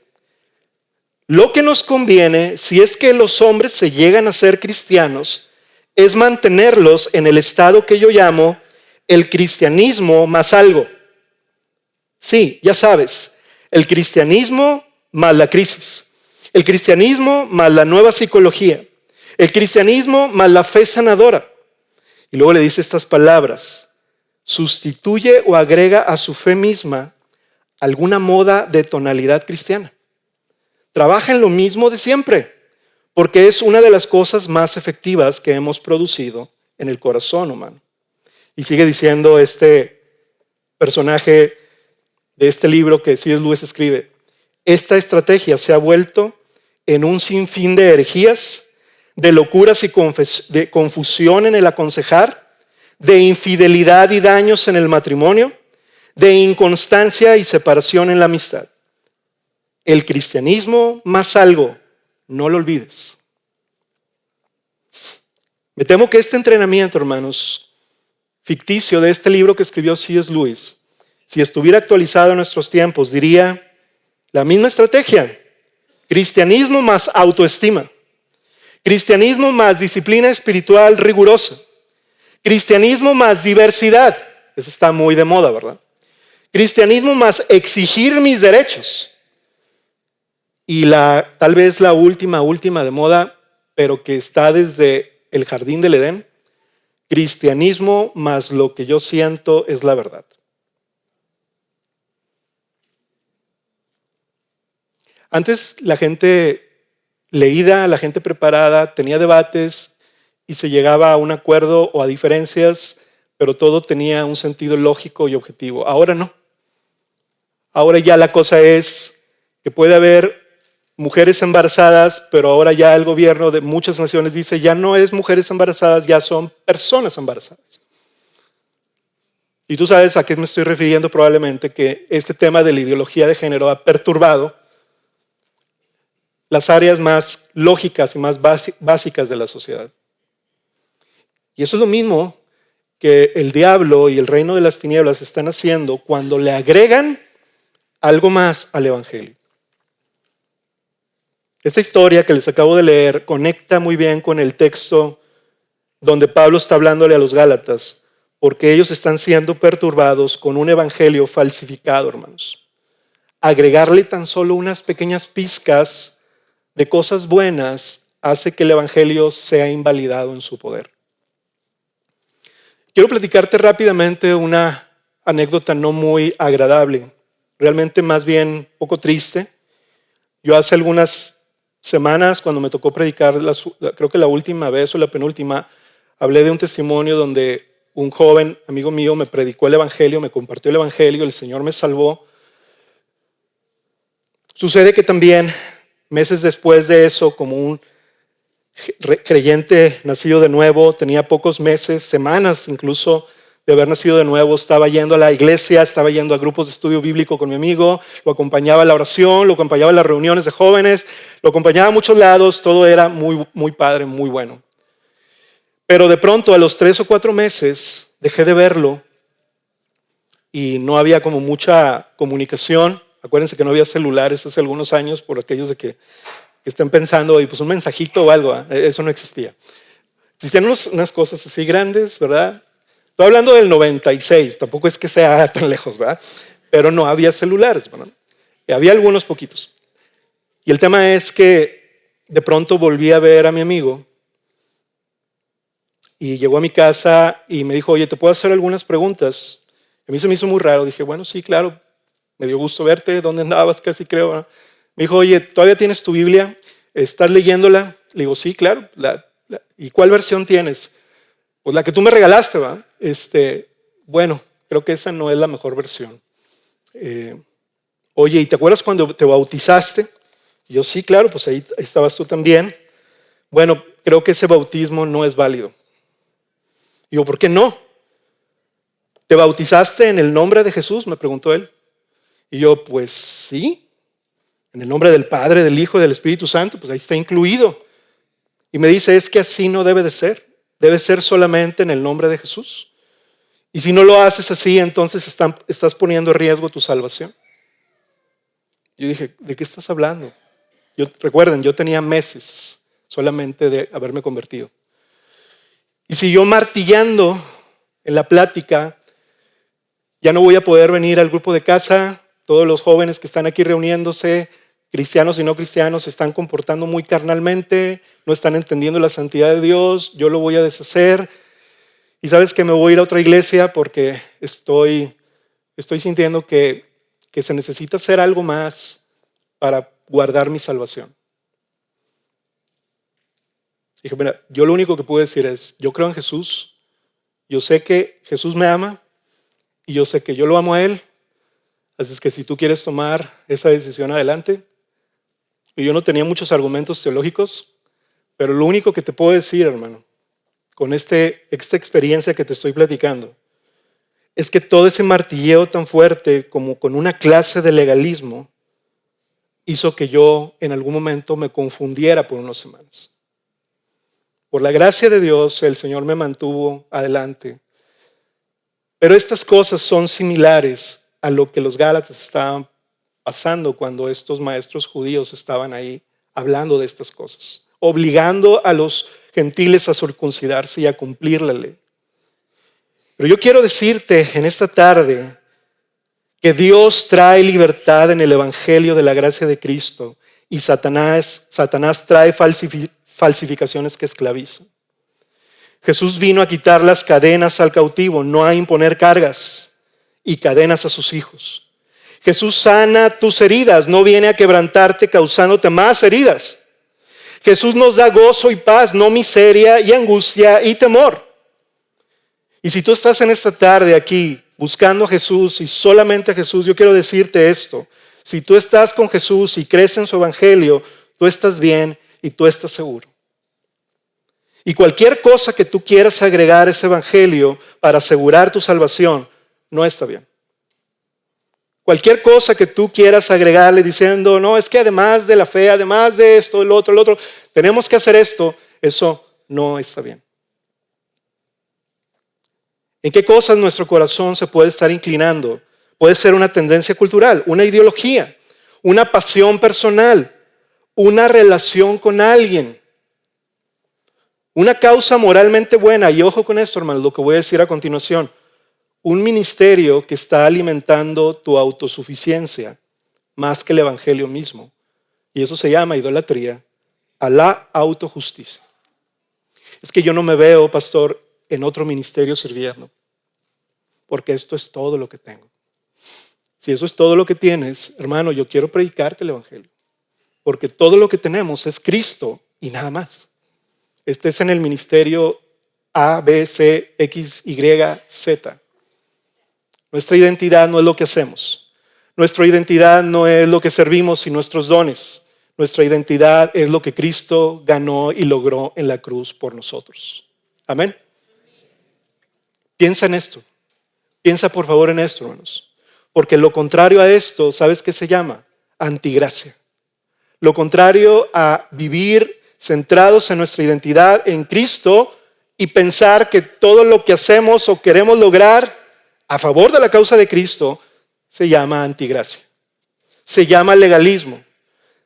Lo que nos conviene, si es que los hombres se llegan a ser cristianos, es mantenerlos en el estado que yo llamo el cristianismo más algo, Sí, ya sabes, el cristianismo más la crisis, el cristianismo más la nueva psicología, el cristianismo más la fe sanadora. Y luego le dice estas palabras: sustituye o agrega a su fe misma alguna moda de tonalidad cristiana. Trabaja en lo mismo de siempre, porque es una de las cosas más efectivas que hemos producido en el corazón humano. Y sigue diciendo este personaje de este libro que C.S. Lewis escribe: esta estrategia se ha vuelto en un sinfín de herejías, de locuras y de confusión en el aconsejar, de infidelidad y daños en el matrimonio, de inconstancia y separación en la amistad. El cristianismo más algo, no lo olvides. Me temo que este entrenamiento, hermanos, ficticio de este libro que escribió C.S. Lewis, si estuviera actualizado en nuestros tiempos, diría la misma estrategia: cristianismo más autoestima, cristianismo más disciplina espiritual rigurosa, cristianismo más diversidad. Eso está muy de moda, ¿verdad? Cristianismo más exigir mis derechos. Y tal vez la última de moda, pero que está desde el jardín del Edén: cristianismo más lo que yo siento es la verdad. Antes la gente leída, la gente preparada, tenía debates y se llegaba a un acuerdo o a diferencias, pero todo tenía un sentido lógico y objetivo. Ahora no. Ahora ya la cosa es que puede haber mujeres embarazadas, pero ahora ya el gobierno de muchas naciones dice: ya no es mujeres embarazadas, ya son personas embarazadas. Y tú sabes a qué me estoy refiriendo probablemente, que este tema de la ideología de género ha perturbado las áreas más lógicas y más básicas de la sociedad. Y eso es lo mismo que el diablo y el reino de las tinieblas están haciendo cuando le agregan algo más al evangelio. Esta historia que les acabo de leer conecta muy bien con el texto donde Pablo está hablándole a los Gálatas, porque ellos están siendo perturbados con un evangelio falsificado, hermanos. Agregarle tan solo unas pequeñas pizcas de cosas buenas hace que el evangelio sea invalidado en su poder. Quiero platicarte rápidamente una anécdota no muy agradable, realmente más bien poco triste. Yo hace algunas semanas, cuando me tocó predicar, creo que la última vez o la penúltima, hablé de un testimonio donde un joven amigo mío me predicó el evangelio, me compartió el evangelio, el Señor me salvó. Sucede que también, meses después de eso, como un creyente nacido de nuevo, tenía pocos meses, semanas incluso de haber nacido de nuevo, estaba yendo a la iglesia, estaba yendo a grupos de estudio bíblico con mi amigo, lo acompañaba a la oración, lo acompañaba a las reuniones de jóvenes, lo acompañaba a muchos lados, todo era muy, muy padre, muy bueno. Pero de pronto, a los 3 o 4 meses, dejé de verlo y no había como mucha comunicación. Acuérdense que no había celulares hace algunos años, por aquellos de que estén pensando, y pues un mensajito o algo, eso no existía. Existían unas cosas así grandes, ¿verdad? Estoy hablando del 96, tampoco es que sea tan lejos, ¿verdad? Pero no había celulares, ¿verdad? Y había algunos poquitos. Y el tema es que de pronto volví a ver a mi amigo y llegó a mi casa y me dijo: oye, ¿te puedo hacer algunas preguntas? A mí se me hizo muy raro. Dije: bueno, sí, claro, me dio gusto verte. ¿Dónde andabas? Casi creo, ¿verdad? Me dijo: oye, ¿todavía tienes tu Biblia? ¿Estás leyéndola? Le digo: sí, claro. ¿Y cuál versión tienes? Pues la que tú me regalaste, ¿va? Bueno, creo que esa no es la mejor versión. Oye, ¿y te acuerdas cuando te bautizaste? Y yo: sí, claro, pues ahí estabas tú también. Bueno, creo que ese bautismo no es válido. Y yo: ¿por qué no? ¿Te bautizaste en el nombre de Jesús?, me preguntó él. Y yo: pues sí, en el nombre del Padre, del Hijo y del Espíritu Santo, pues ahí está incluido. Y me dice: es que así no debe de ser. Debe ser solamente en el nombre de Jesús. Y si no lo haces así, entonces estás poniendo en riesgo tu salvación. Yo dije: ¿de qué estás hablando? Recuerden, yo tenía meses solamente de haberme convertido. Y siguió martillando en la plática. Ya no voy a poder venir al grupo de casa. Todos los jóvenes que están aquí reuniéndose, cristianos y no cristianos, se están comportando muy carnalmente, no están entendiendo la santidad de Dios. Yo lo voy a deshacer. Y sabes que me voy a ir a otra iglesia porque estoy sintiendo que se necesita hacer algo más para guardar mi salvación. Dije, mira, yo lo único que puedo decir es, yo creo en Jesús, yo sé que Jesús me ama y yo sé que yo lo amo a Él. Así es que si tú quieres tomar esa decisión adelante, y yo no tenía muchos argumentos teológicos, pero lo único que te puedo decir, hermano, con esta experiencia que te estoy platicando, es que todo ese martilleo tan fuerte como con una clase de legalismo hizo que yo en algún momento me confundiera por unas semanas. Por la gracia de Dios, el Señor me mantuvo adelante. Pero estas cosas son similares a lo que los Gálatas estaban pasando cuando estos maestros judíos estaban ahí hablando de estas cosas, obligando a los gentiles a circuncidarse y a cumplir la ley. Pero yo quiero decirte en esta tarde que Dios trae libertad en el evangelio de la gracia de Cristo y Satanás trae falsificaciones que esclavizan. Jesús vino a quitar las cadenas al cautivo, no a imponer cargas y cadenas a sus hijos. Jesús sana tus heridas, no viene a quebrantarte causándote más heridas. Jesús nos da gozo y paz, no miseria y angustia y temor. Y si tú estás en esta tarde aquí buscando a Jesús y solamente a Jesús, yo quiero decirte esto. Si tú estás con Jesús y crees en su evangelio, tú estás bien y tú estás seguro. Y cualquier cosa que tú quieras agregar a ese evangelio para asegurar tu salvación, no está bien. Cualquier cosa que tú quieras agregarle diciendo, no, es que además de la fe, además de esto, el otro, tenemos que hacer esto, eso no está bien. ¿En qué cosas nuestro corazón se puede estar inclinando? Puede ser una tendencia cultural, una ideología, una pasión personal, una relación con alguien, una causa moralmente buena. Y ojo con esto, hermanos, lo que voy a decir a continuación. Un ministerio que está alimentando tu autosuficiencia más que el evangelio mismo. Y eso se llama idolatría a la autojusticia. Es que yo no me veo, pastor, en otro ministerio sirviendo, porque esto es todo lo que tengo. Si eso es todo lo que tienes, hermano, yo quiero predicarte el evangelio, porque todo lo que tenemos es Cristo y nada más. Estés en el ministerio A, B, C, X, Y, Z. Nuestra identidad no es lo que hacemos. Nuestra identidad no es lo que servimos y nuestros dones. Nuestra identidad es lo que Cristo ganó y logró en la cruz por nosotros. Amén. Piensa en esto. Piensa por favor en esto, hermanos. Porque lo contrario a esto, ¿sabes qué se llama? Antigracia. Lo contrario a vivir centrados en nuestra identidad en Cristo y pensar que todo lo que hacemos o queremos lograr a favor de la causa de Cristo se llama antigracia. Se llama legalismo.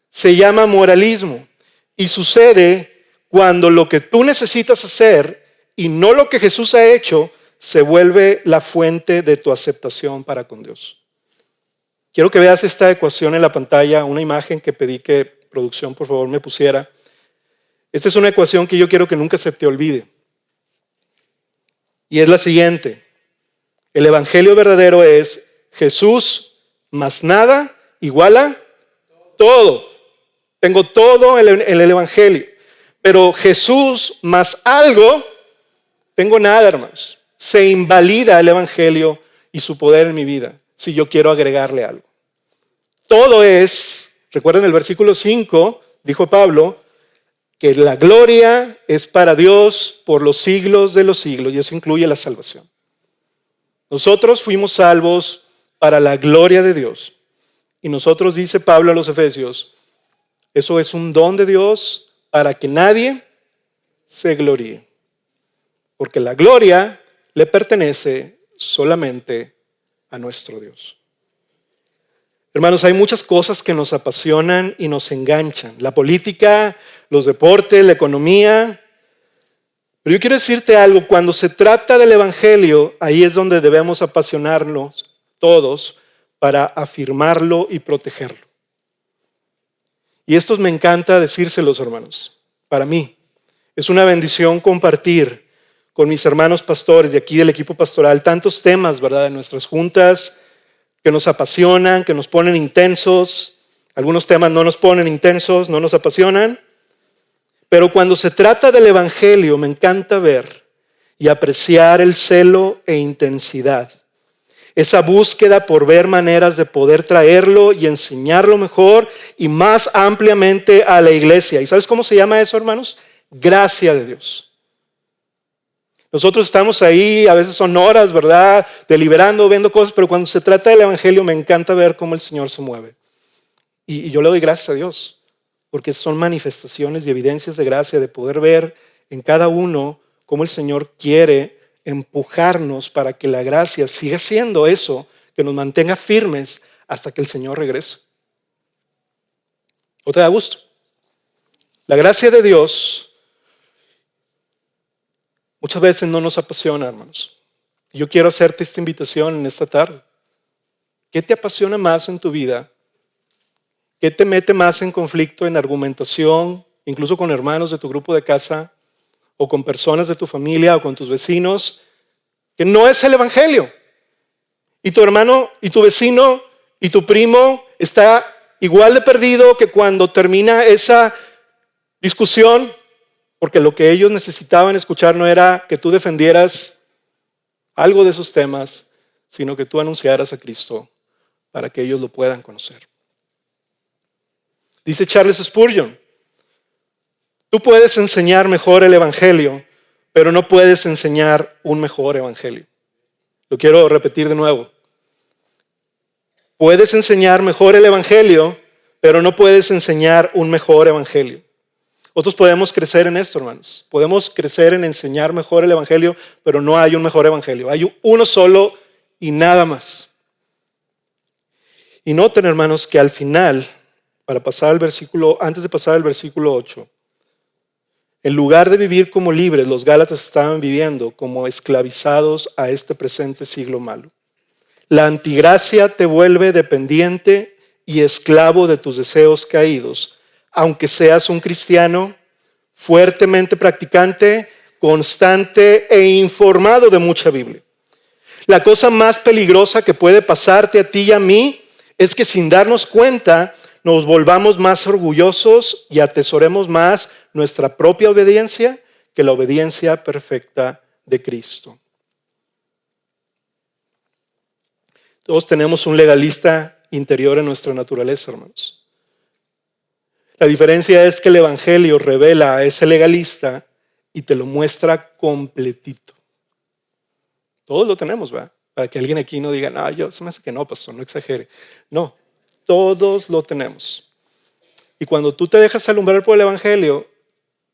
Se llama moralismo. Y sucede cuando lo que tú necesitas hacer y no lo que Jesús ha hecho se vuelve la fuente de tu aceptación para con Dios. Quiero que veas esta ecuación en la pantalla, una imagen que pedí que producción por favor me pusiera. Esta es una ecuación que yo quiero que nunca se te olvide. Y es la siguiente. El evangelio verdadero es Jesús más nada igual a todo. Tengo todo en el evangelio. Pero Jesús más algo, tengo nada, hermanos. Se invalida el evangelio y su poder en mi vida si yo quiero agregarle algo. Todo es, recuerden el versículo 5, dijo Pablo, que la gloria es para Dios por los siglos de los siglos, y eso incluye la salvación. Nosotros fuimos salvos para la gloria de Dios. Y nosotros, dice Pablo a los Efesios, eso es un don de Dios para que nadie se gloríe. Porque la gloria le pertenece solamente a nuestro Dios. Hermanos, hay muchas cosas que nos apasionan y nos enganchan. La política, los deportes, la economía. Pero yo quiero decirte algo, cuando se trata del evangelio, ahí es donde debemos apasionarnos todos, para afirmarlo y protegerlo. Y esto me encanta decírselos, hermanos. Para mí es una bendición compartir con mis hermanos pastores de aquí del equipo pastoral tantos temas, ¿verdad?, de nuestras juntas que nos apasionan, que nos ponen intensos. Algunos temas no nos ponen intensos, no nos apasionan. Pero cuando se trata del Evangelio, me encanta ver y apreciar el celo e intensidad. Esa búsqueda por ver maneras de poder traerlo y enseñarlo mejor y más ampliamente a la iglesia. ¿Y sabes cómo se llama eso, hermanos? Gracia de Dios. Nosotros estamos ahí, a veces son horas, ¿verdad?, deliberando, viendo cosas, pero cuando se trata del Evangelio me encanta ver cómo el Señor se mueve. Y yo le doy gracias a Dios, porque son manifestaciones y evidencias de gracia, de poder ver en cada uno cómo el Señor quiere empujarnos para que la gracia siga siendo eso, que nos mantenga firmes hasta que el Señor regrese. ¿O te da gusto? La gracia de Dios muchas veces no nos apasiona, hermanos. Yo quiero hacerte esta invitación en esta tarde. ¿Qué te apasiona más en tu vida? ¿Qué te mete más en conflicto, en argumentación, incluso con hermanos de tu grupo de casa, o con personas de tu familia, o con tus vecinos, que no es el Evangelio? Y tu hermano, y tu vecino, y tu primo está igual de perdido que cuando termina esa discusión, porque lo que ellos necesitaban escuchar no era que tú defendieras algo de esos temas, sino que tú anunciaras a Cristo para que ellos lo puedan conocer. Dice Charles Spurgeon, tú puedes enseñar mejor el Evangelio, pero no puedes enseñar un mejor Evangelio. Lo quiero repetir de nuevo. Puedes enseñar mejor el Evangelio, pero no puedes enseñar un mejor Evangelio. Nosotros podemos crecer en esto, hermanos. Podemos crecer en enseñar mejor el Evangelio, pero no hay un mejor Evangelio. Hay uno solo y nada más. Y noten, hermanos, que al final, antes de pasar al versículo 8, en lugar de vivir como libres, los Gálatas estaban viviendo como esclavizados a este presente siglo malo. La antigracia te vuelve dependiente y esclavo de tus deseos caídos, aunque seas un cristiano fuertemente practicante, constante e informado de mucha Biblia. La cosa más peligrosa que puede pasarte a ti y a mí es que sin darnos cuenta nos volvamos más orgullosos y atesoremos más nuestra propia obediencia que la obediencia perfecta de Cristo. Todos tenemos un legalista interior en nuestra naturaleza, hermanos. La diferencia es que el Evangelio revela a ese legalista y te lo muestra completito. Todos lo tenemos, ¿verdad? Para que alguien aquí no diga, no, yo se me hace que no, pastor, no exagere. No, todos lo tenemos. Y cuando tú te dejas alumbrar por el Evangelio,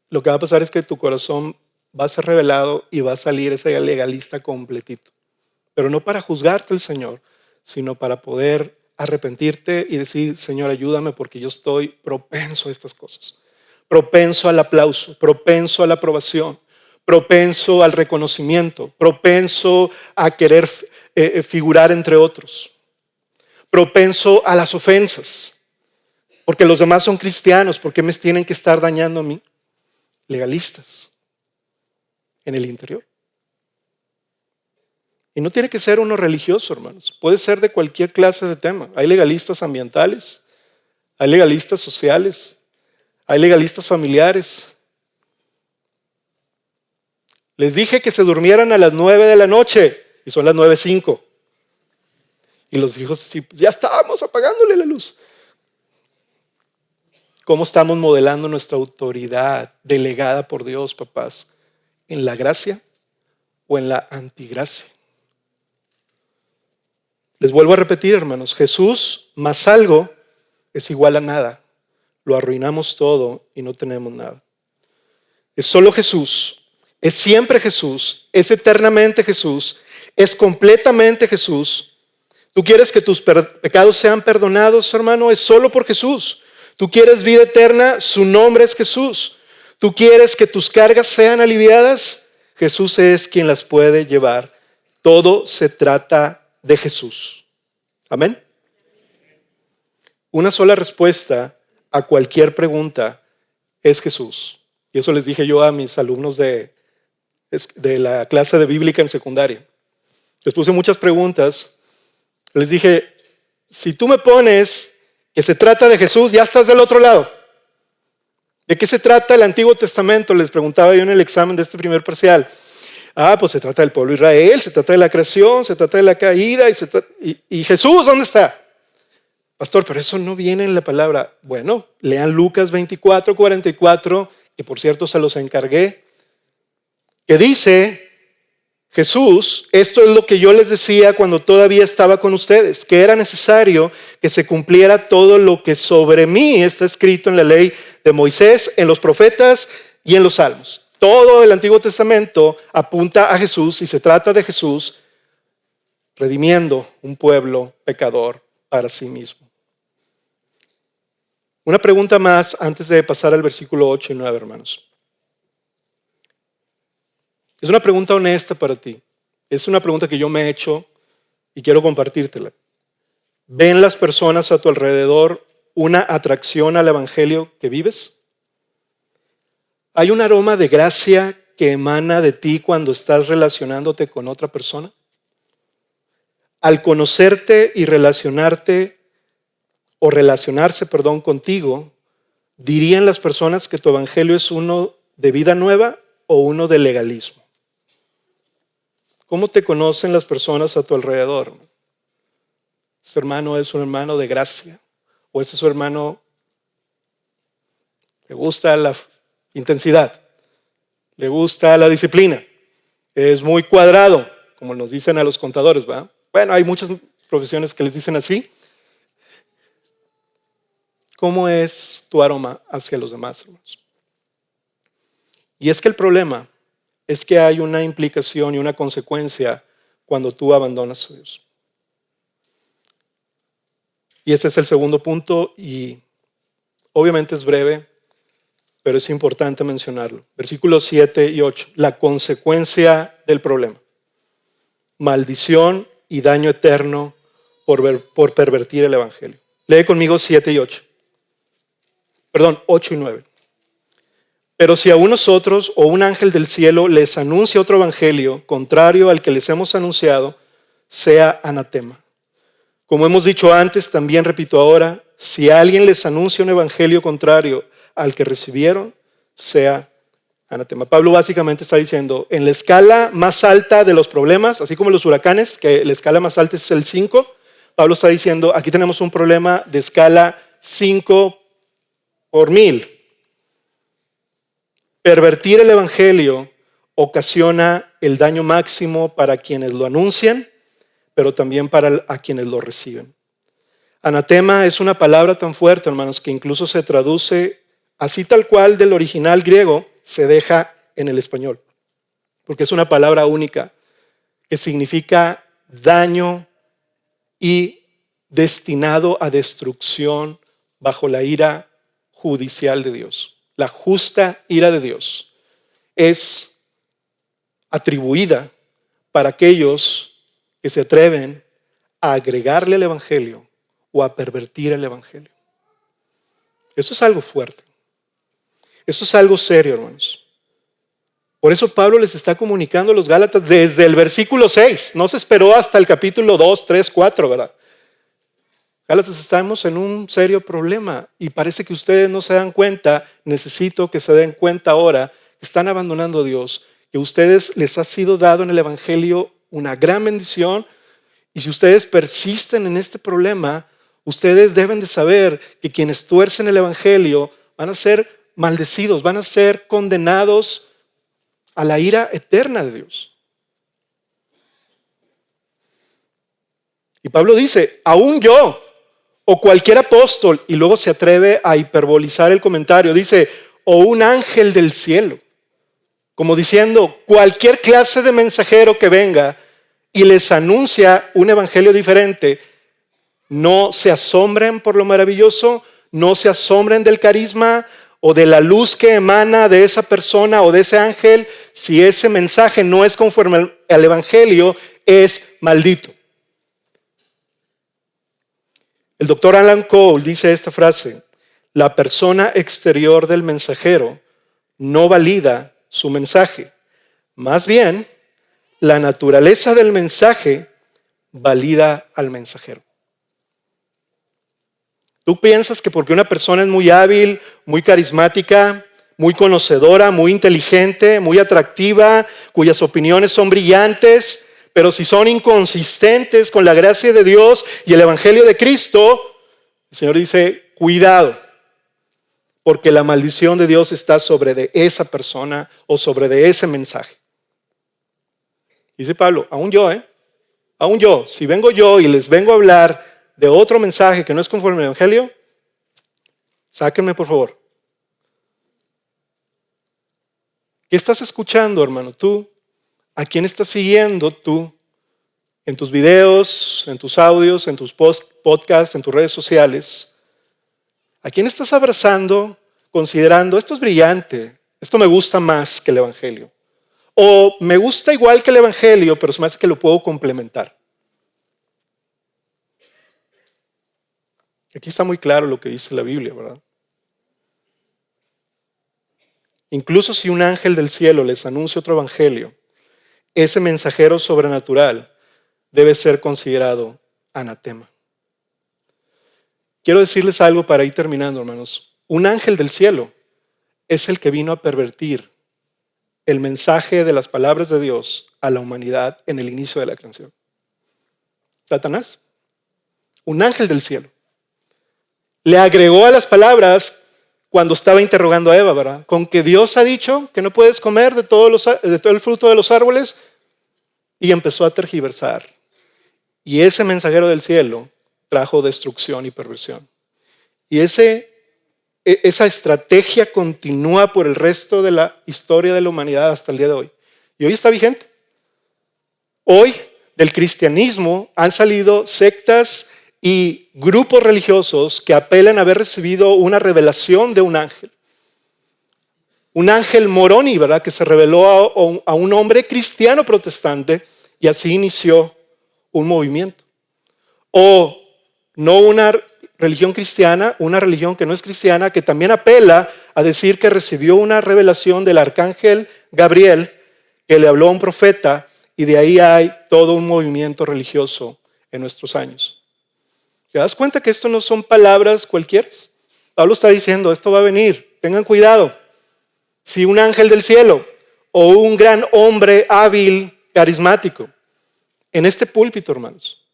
lo que va a pasar es que tu corazón va a ser revelado y va a salir ese legalista completito. Pero no para juzgarte el Señor, sino para poder arrepentirte y decir, Señor, ayúdame porque yo estoy propenso a estas cosas. Propenso al aplauso, propenso a la aprobación, propenso al reconocimiento, propenso a querer figurar entre otros, propenso a las ofensas, porque los demás son cristianos, ¿por qué me tienen que estar dañando a mí? Legalistas en el interior. Y no tiene que ser uno religioso, hermanos. Puede ser de cualquier clase de tema. Hay legalistas ambientales, hay legalistas sociales, hay legalistas familiares. Les dije que se durmieran a las 9 de la noche y son las 9:05. Y los hijos, sí, ya estábamos apagándole la luz. ¿Cómo estamos modelando nuestra autoridad delegada por Dios, papás? ¿En la gracia o en la antigracia? Les vuelvo a repetir, hermanos, Jesús más algo es igual a nada. Lo arruinamos todo y no tenemos nada. Es solo Jesús, es siempre Jesús, es eternamente Jesús, es completamente Jesús. ¿Tú quieres que tus pecados sean perdonados, hermano? Es solo por Jesús. ¿Tú quieres vida eterna? Su nombre es Jesús. ¿Tú quieres que tus cargas sean aliviadas? Jesús es quien las puede llevar. Todo se trata de Jesús. ¿Amén? Una sola respuesta a cualquier pregunta es Jesús. Y eso les dije yo a mis alumnos de la clase de bíblica en secundaria. Les puse muchas preguntas. Les dije, si tú me pones que se trata de Jesús, ya estás del otro lado. ¿De qué se trata el Antiguo Testamento? Les preguntaba yo en el examen de este primer parcial. Pues se trata del pueblo de Israel, se trata de la creación, se trata de la caída. ¿Y Jesús dónde está? Pastor, pero eso no viene en la palabra. Bueno, lean Lucas 24, 44, que por cierto se los encargué, que dice Jesús, esto es lo que yo les decía cuando todavía estaba con ustedes, que era necesario que se cumpliera todo lo que sobre mí está escrito en la ley de Moisés, en los profetas y en los salmos. Todo el Antiguo Testamento apunta a Jesús y se trata de Jesús redimiendo un pueblo pecador para sí mismo. Una pregunta más antes de pasar al versículo 8 y 9, hermanos. Es una pregunta honesta para ti. Es una pregunta que yo me he hecho y quiero compartírtela. ¿Ven las personas a tu alrededor una atracción al evangelio que vives? ¿Hay un aroma de gracia que emana de ti cuando estás relacionándote con otra persona? Al conocerte y relacionarse contigo, ¿dirían las personas que tu evangelio es uno de vida nueva o uno de legalismo? ¿Cómo te conocen las personas a tu alrededor? ¿Este hermano es un hermano de gracia? ¿O este es su hermano le gusta la intensidad? ¿Le gusta la disciplina? Es muy cuadrado, como nos dicen a los contadores, ¿verdad? Bueno, hay muchas profesiones que les dicen así. ¿Cómo es tu aroma hacia los demás, hermanos? Y es que el problema es que hay una implicación y una consecuencia cuando tú abandonas a Dios. Y ese es el segundo punto y obviamente es breve, pero es importante mencionarlo. Versículos 7 y 8, la consecuencia del problema. Maldición y daño eterno por pervertir el evangelio. Lee conmigo 7 y 8. 8 y 9. Pero si a unos otros o un ángel del cielo les anuncia otro evangelio contrario al que les hemos anunciado, sea anatema. Como hemos dicho antes, también repito ahora, si alguien les anuncia un evangelio contrario al que recibieron, sea anatema. Pablo básicamente está diciendo, en la escala más alta de los problemas, así como los huracanes, que la escala más alta es el 5, Pablo está diciendo, aquí tenemos un problema de escala 5 por 1000. Pervertir el evangelio ocasiona el daño máximo para quienes lo anuncian, pero también para a quienes lo reciben. Anatema es una palabra tan fuerte, hermanos, que incluso se traduce así tal cual del original griego, se deja en el español, porque es una palabra única que significa daño y destinado a destrucción bajo la ira judicial de Dios. La justa ira de Dios es atribuida para aquellos que se atreven a agregarle al evangelio o a pervertir el evangelio. Esto es algo fuerte. Esto es algo serio, hermanos. Por eso Pablo les está comunicando a los Gálatas desde el versículo 6. No se esperó hasta el capítulo 2, 3, 4, ¿verdad? Gálatas, estamos en un serio problema y parece que ustedes no se dan cuenta. Necesito que se den cuenta ahora que están abandonando a Dios, que a ustedes les ha sido dado en el evangelio una gran bendición y si ustedes persisten en este problema, ustedes deben de saber que quienes tuercen el evangelio van a ser maldecidos, van a ser condenados a la ira eterna de Dios. Y Pablo dice, aún yo o cualquier apóstol, y luego se atreve a hiperbolizar el comentario, dice, o un ángel del cielo, como diciendo, cualquier clase de mensajero que venga y les anuncia un evangelio diferente, no se asombren por lo maravilloso, no se asombren del carisma o de la luz que emana de esa persona o de ese ángel. Si ese mensaje no es conforme al evangelio, es maldito. El doctor Alan Cole dice esta frase: la persona exterior del mensajero no valida su mensaje. Más bien, la naturaleza del mensaje valida al mensajero. Tú piensas que porque una persona es muy hábil, muy carismática, muy conocedora, muy inteligente, muy atractiva, cuyas opiniones son brillantes, pero si son inconsistentes con la gracia de Dios y el Evangelio de Cristo, el Señor dice, cuidado, porque la maldición de Dios está sobre de esa persona o sobre de ese mensaje. Dice Pablo, aún yo, si vengo yo y les vengo a hablar de otro mensaje que no es conforme al Evangelio, sáquenme por favor. ¿Qué estás escuchando, hermano? Tú, ¿a quién estás siguiendo tú? En tus videos, en tus audios, en tus podcasts, en tus redes sociales. ¿A quién estás abrazando, considerando, esto es brillante, esto me gusta más que el Evangelio? O me gusta igual que el Evangelio, pero se me hace que lo puedo complementar. Aquí está muy claro lo que dice la Biblia, ¿verdad? Incluso si un ángel del cielo les anuncia otro evangelio, ese mensajero sobrenatural debe ser considerado anatema. Quiero decirles algo para ir terminando, hermanos. Un ángel del cielo es el que vino a pervertir el mensaje de las palabras de Dios a la humanidad en el inicio de la creación. Satanás, un ángel del cielo, le agregó a las palabras cuando estaba interrogando a Eva, ¿verdad? Con que Dios ha dicho que no puedes comer de todo el fruto de los árboles, y empezó a tergiversar. Y ese mensajero del cielo trajo destrucción y perversión. Y esa estrategia continúa por el resto de la historia de la humanidad hasta el día de hoy. Y hoy está vigente. Hoy del cristianismo han salido sectas y grupos religiosos que apelan a haber recibido una revelación de un ángel. Un ángel Moroni, ¿verdad? Que se reveló a un hombre cristiano protestante y así inició un movimiento. O no una religión cristiana, una religión que no es cristiana, que también apela a decir que recibió una revelación del arcángel Gabriel, que le habló a un profeta, y de ahí hay todo un movimiento religioso en nuestros años. ¿Te das cuenta que esto no son palabras cualquiera? Pablo está diciendo, esto va a venir, tengan cuidado. Si un ángel del cielo o un gran hombre hábil, carismático, en este púlpito, hermanos,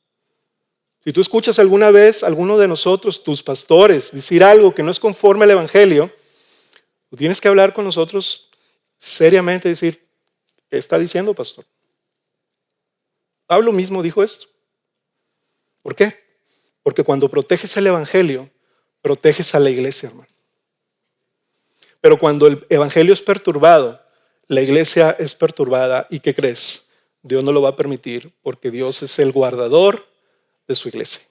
si tú escuchas alguna vez a alguno de nosotros, tus pastores, decir algo que no es conforme al Evangelio, tú tienes que hablar con nosotros seriamente y decir, ¿qué está diciendo, pastor? Pablo mismo dijo esto. ¿Por qué? Porque cuando proteges el Evangelio, proteges a la iglesia, hermano. Pero cuando el Evangelio es perturbado, la iglesia es perturbada. ¿Y qué crees? Dios no lo va a permitir porque Dios es el guardador de su iglesia.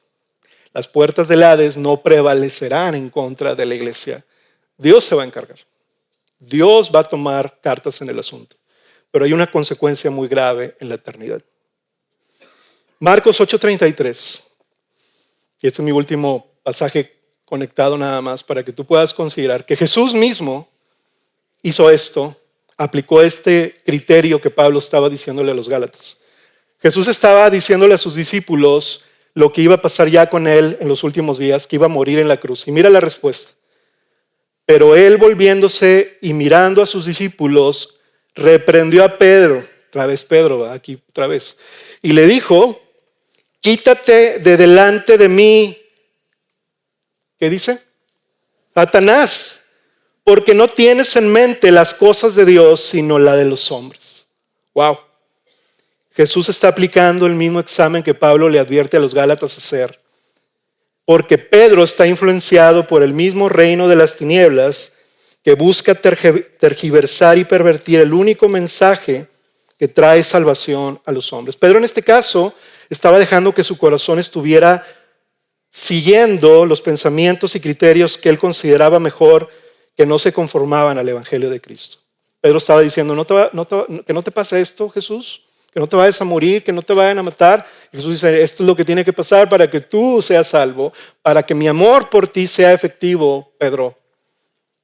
Las puertas del Hades no prevalecerán en contra de la iglesia. Dios se va a encargar. Dios va a tomar cartas en el asunto. Pero hay una consecuencia muy grave en la eternidad. Marcos 8:33. Y este es mi último pasaje conectado nada más para que tú puedas considerar que Jesús mismo hizo esto, aplicó este criterio que Pablo estaba diciéndole a los Gálatas. Jesús estaba diciéndole a sus discípulos lo que iba a pasar ya con él en los últimos días, que iba a morir en la cruz. Y mira la respuesta. Pero él, volviéndose y mirando a sus discípulos, reprendió a Pedro, otra vez Pedro, aquí otra vez, y le dijo, quítate de delante de mí. ¿Qué dice? Satanás, porque no tienes en mente las cosas de Dios, sino la de los hombres. Wow. Jesús está aplicando el mismo examen que Pablo le advierte a los Gálatas hacer. Porque Pedro está influenciado por el mismo reino de las tinieblas que busca tergiversar y pervertir el único mensaje que trae salvación a los hombres. Pedro en este caso estaba dejando que su corazón estuviera siguiendo los pensamientos y criterios que él consideraba mejor, que no se conformaban al Evangelio de Cristo. Pedro estaba diciendo, que no te pase esto, Jesús. que no te vayas a morir, que no te vayan a matar. Y Jesús dice, esto es lo que tiene que pasar para que tú seas salvo, para que mi amor por ti sea efectivo, Pedro.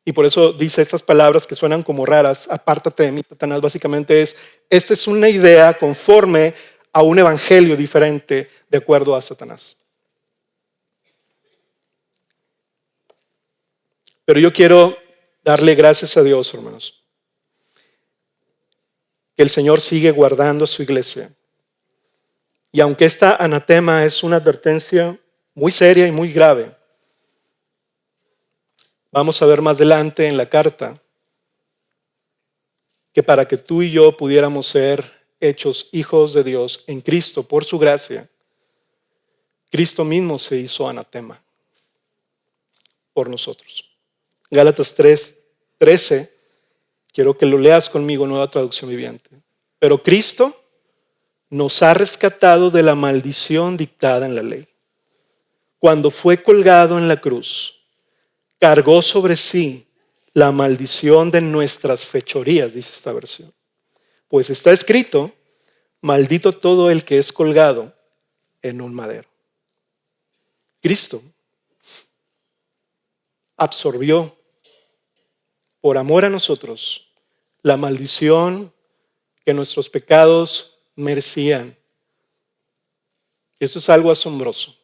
Y por eso dice estas palabras que suenan como raras, apártate de mí, Satanás. Básicamente esta es una idea conforme a un evangelio diferente de acuerdo a Satanás. Pero yo quiero darle gracias a Dios, hermanos, que el Señor sigue guardando a su iglesia. Y aunque esta anatema es una advertencia muy seria y muy grave, vamos a ver más adelante en la carta que para que tú y yo pudiéramos ser hechos hijos de Dios en Cristo por su gracia, Cristo mismo se hizo anatema por nosotros. Gálatas 3:13, quiero que lo leas conmigo, Nueva Traducción Viviente. Pero Cristo nos ha rescatado de la maldición dictada en la ley. Cuando fue colgado en la cruz, cargó sobre sí la maldición de nuestras fechorías, dice esta versión. Pues está escrito, maldito todo el que es colgado en un madero. Cristo absorbió por amor a nosotros la maldición que nuestros pecados merecían. Eso es algo asombroso.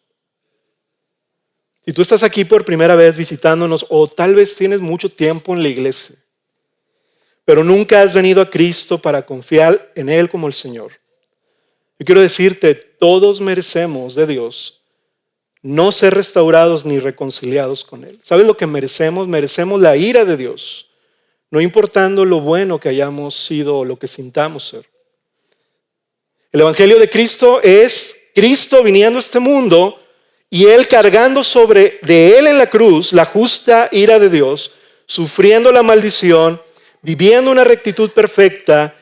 Si tú estás aquí por primera vez visitándonos o tal vez tienes mucho tiempo en la iglesia, pero nunca has venido a Cristo para confiar en Él como el Señor, yo quiero decirte, todos merecemos de Dios no ser restaurados ni reconciliados con Él. ¿Sabes lo que merecemos? Merecemos la ira de Dios, no importando lo bueno que hayamos sido o lo que sintamos ser. El Evangelio de Cristo es Cristo viniendo a este mundo y Él cargando sobre de Él en la cruz la justa ira de Dios, sufriendo la maldición, viviendo una rectitud perfecta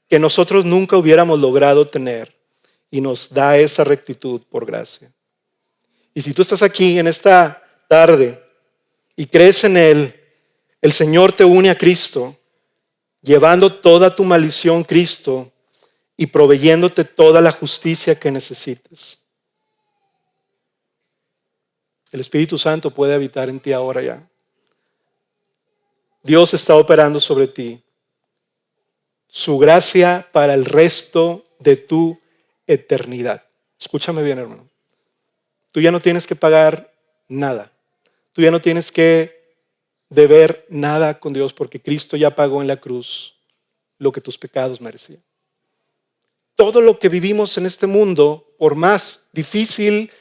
que nosotros nunca hubiéramos logrado tener, y nos da esa rectitud por gracia. Y si tú estás aquí en esta tarde y crees en Él, el Señor te une a Cristo, llevando toda tu maldición Cristo y proveyéndote toda la justicia que necesites. El Espíritu Santo puede habitar en ti ahora ya. Dios está operando sobre ti. Su gracia para el resto de tu eternidad. Escúchame bien, hermano. Tú ya no tienes que pagar nada. Tú ya no tienes que deber nada con Dios porque Cristo ya pagó en la cruz lo que tus pecados merecían. Todo lo que vivimos en este mundo, por más difícil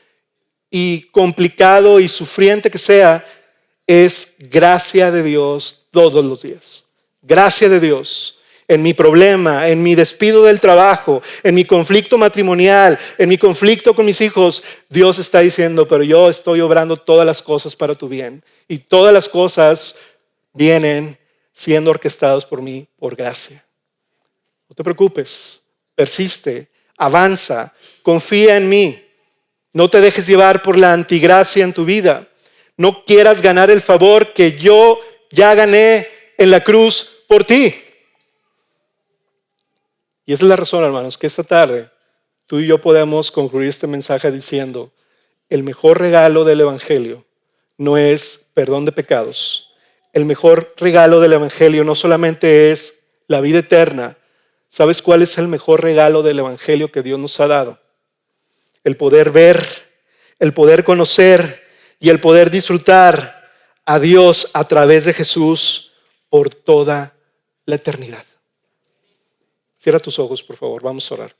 y complicado y sufriente que sea, es gracia de Dios todos los días. Gracia de Dios. En mi problema, en mi despido del trabajo, en mi conflicto matrimonial, en mi conflicto con mis hijos, Dios está diciendo, pero yo estoy obrando todas las cosas para tu bien. Y todas las cosas vienen siendo orquestadas por mí por gracia. No te preocupes, persiste, avanza, confía en mí. No te dejes llevar por la antigracia en tu vida. No quieras ganar el favor que yo ya gané en la cruz por ti. Y esa es la razón, hermanos, que esta tarde tú y yo podemos concluir este mensaje diciendo, el mejor regalo del Evangelio no es perdón de pecados. El mejor regalo del Evangelio no solamente es la vida eterna. ¿Sabes cuál es el mejor regalo del Evangelio que Dios nos ha dado? El poder ver, el poder conocer y el poder disfrutar a Dios a través de Jesús por toda la eternidad. Cierra tus ojos, por favor. Vamos a orar.